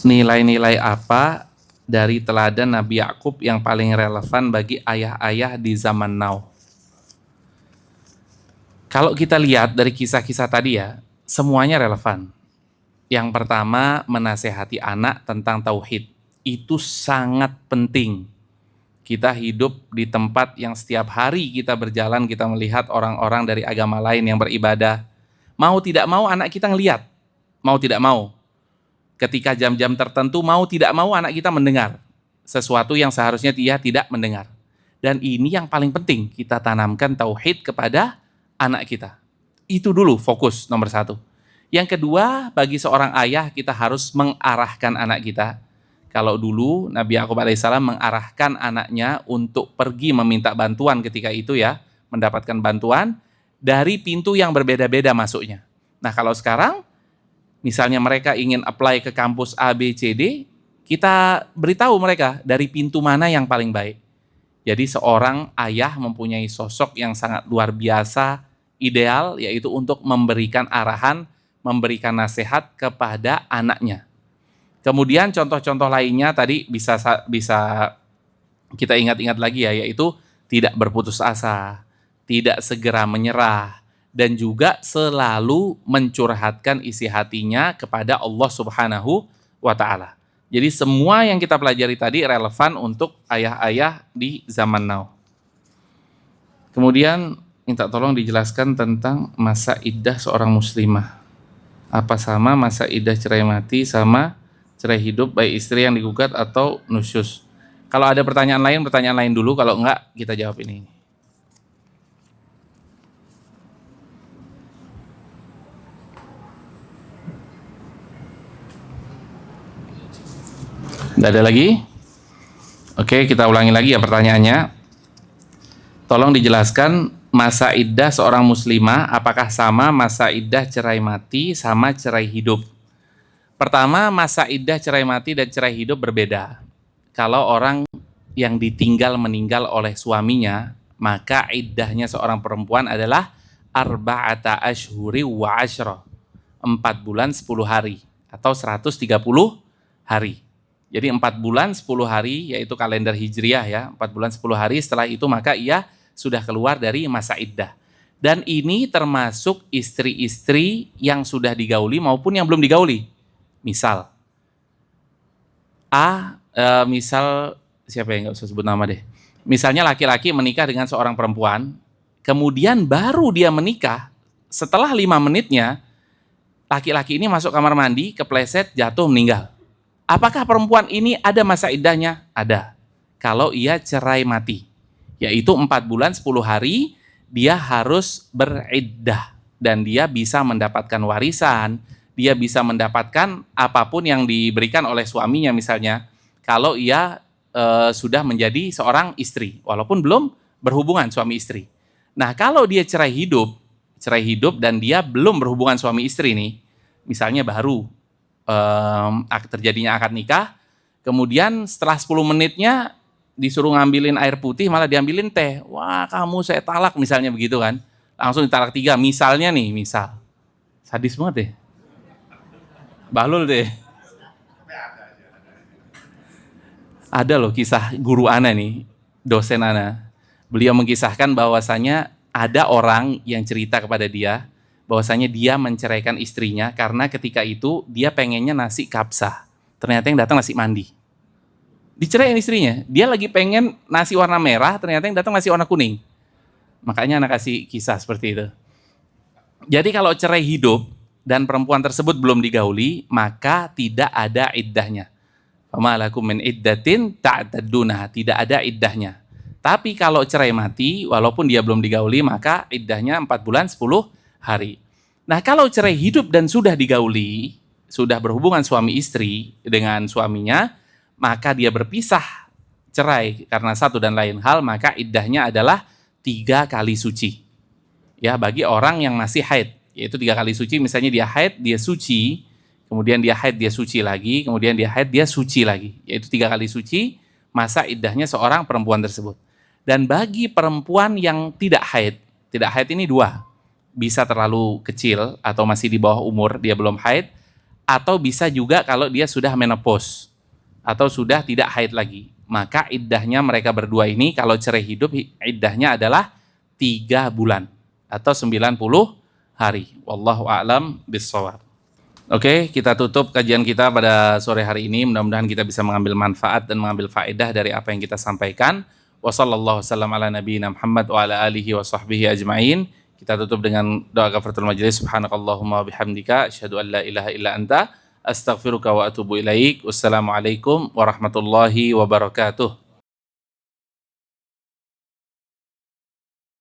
Nilai-nilai apa dari teladan Nabi Yakub yang paling relevan bagi ayah-ayah di zaman now? Kalau kita lihat dari kisah-kisah tadi ya, semuanya relevan. Yang pertama, menasehati anak tentang tauhid. Itu sangat penting. Kita hidup di tempat yang setiap hari kita berjalan, kita melihat orang-orang dari agama lain yang beribadah. Mau tidak mau anak kita ngelihat, mau tidak mau. Ketika jam-jam tertentu, mau tidak mau anak kita mendengar sesuatu yang seharusnya dia tidak mendengar. Dan ini yang paling penting, kita tanamkan tauhid kepada anak kita. Itu dulu fokus nomor satu. Yang kedua, bagi seorang ayah kita harus mengarahkan anak kita. Kalau dulu Nabi Yakub alaihissalam mengarahkan anaknya untuk pergi meminta bantuan ketika itu ya, mendapatkan bantuan dari pintu yang berbeda-beda masuknya. Nah kalau sekarang, misalnya mereka ingin apply ke kampus A, B, C, D, kita beritahu mereka dari pintu mana yang paling baik. Jadi seorang ayah mempunyai sosok yang sangat luar biasa, ideal, yaitu untuk memberikan arahan, memberikan nasihat kepada anaknya. Kemudian contoh-contoh lainnya tadi bisa kita ingat-ingat lagi ya, yaitu tidak berputus asa, tidak segera menyerah, dan juga selalu mencurhatkan isi hatinya kepada Allah Subhanahu wa Ta'ala. Jadi semua yang kita pelajari tadi relevan untuk ayah-ayah di zaman now. Kemudian minta tolong dijelaskan tentang masa iddah seorang muslimah. Apa sama masa iddah cerai mati sama cerai hidup baik istri yang digugat atau nusyus? Kalau ada pertanyaan lain dulu. Kalau enggak, kita jawab ini. Tidak ada lagi? Oke, kita ulangi lagi ya pertanyaannya. Tolong dijelaskan masa iddah seorang muslimah apakah sama masa iddah cerai mati sama cerai hidup? Pertama, masa iddah cerai mati dan cerai hidup berbeda. Kalau orang yang ditinggal meninggal oleh suaminya, maka iddahnya seorang perempuan adalah arba'ata ashhuri wa ashra, 4 bulan 10 hari atau 130 hari. Jadi 4 bulan 10 hari yaitu kalender hijriah ya, 4 bulan 10 hari, setelah itu maka ia sudah keluar dari masa iddah. Dan ini termasuk istri-istri yang sudah digauli maupun yang belum digauli. Misal misal siapa ya, nggak usah sebut nama deh. Misalnya laki-laki menikah dengan seorang perempuan, kemudian baru dia menikah, setelah 5 menitnya laki-laki ini masuk kamar mandi, kepleset, jatuh, meninggal. Apakah perempuan ini ada masa iddahnya? Ada. Kalau ia cerai mati, yaitu 4 bulan 10 hari dia harus beriddah dan dia bisa mendapatkan warisan, dia bisa mendapatkan apapun yang diberikan oleh suaminya misalnya, kalau ia sudah menjadi seorang istri, walaupun belum berhubungan suami istri. Nah kalau dia cerai hidup dan dia belum berhubungan suami istri nih, misalnya baru terjadinya akad nikah, kemudian setelah 10 menitnya disuruh ngambilin air putih malah diambilin teh, wah kamu saya talak misalnya begitu kan, langsung ditalak 3 misalnya nih, misal sadis banget deh. Bahlul deh. Ada loh kisah guru ana nih, dosen ana. Beliau mengisahkan bahwasanya ada orang yang cerita kepada dia bahwasanya dia menceraikan istrinya karena ketika itu dia pengennya nasi kapsa. Ternyata yang datang nasi mandi. Diceraikan istrinya, dia lagi pengen nasi warna merah, ternyata yang datang nasi warna kuning. Makanya anak kasih kisah seperti itu. Jadi kalau cerai hidup dan perempuan tersebut belum digauli, maka tidak ada iddahnya. Fama lakum min iddatin ta'taddunah, tidak ada iddahnya. Tapi kalau cerai mati, walaupun dia belum digauli, maka iddahnya 4 bulan 10 hari. Nah kalau cerai hidup dan sudah digauli, sudah berhubungan suami istri dengan suaminya, maka dia berpisah cerai karena satu dan lain hal, maka iddahnya adalah 3 kali suci. Ya, bagi orang yang masih haid, yaitu 3 kali suci, misalnya dia haid, dia suci, kemudian dia haid, dia suci lagi, kemudian dia haid, dia suci lagi, yaitu 3 kali suci, masa iddahnya seorang perempuan tersebut. Dan bagi perempuan yang tidak haid ini 2, bisa terlalu kecil atau masih di bawah umur, dia belum haid, atau bisa juga kalau dia sudah menopause, atau sudah tidak haid lagi. Maka iddahnya mereka berdua ini, kalau cerai hidup, iddahnya adalah 3 bulan, atau 90 hari. Wallahu a'lam bishawab. Oke, kita tutup kajian kita pada sore hari ini. Mudah-mudahan kita bisa mengambil manfaat dan mengambil faedah dari apa yang kita sampaikan. Wa sallallahu wasallam ala nabiyyina Muhammad wa ala alihi wa sahbihi ajma'in. Kita tutup dengan doa kafaratul majelis. Subhanakallahumma wa bihamdika asyhadu an la ilaha illa anta astaghfiruka wa atubu ilaik. Wassalamualaikum warahmatullahi wabarakatuh.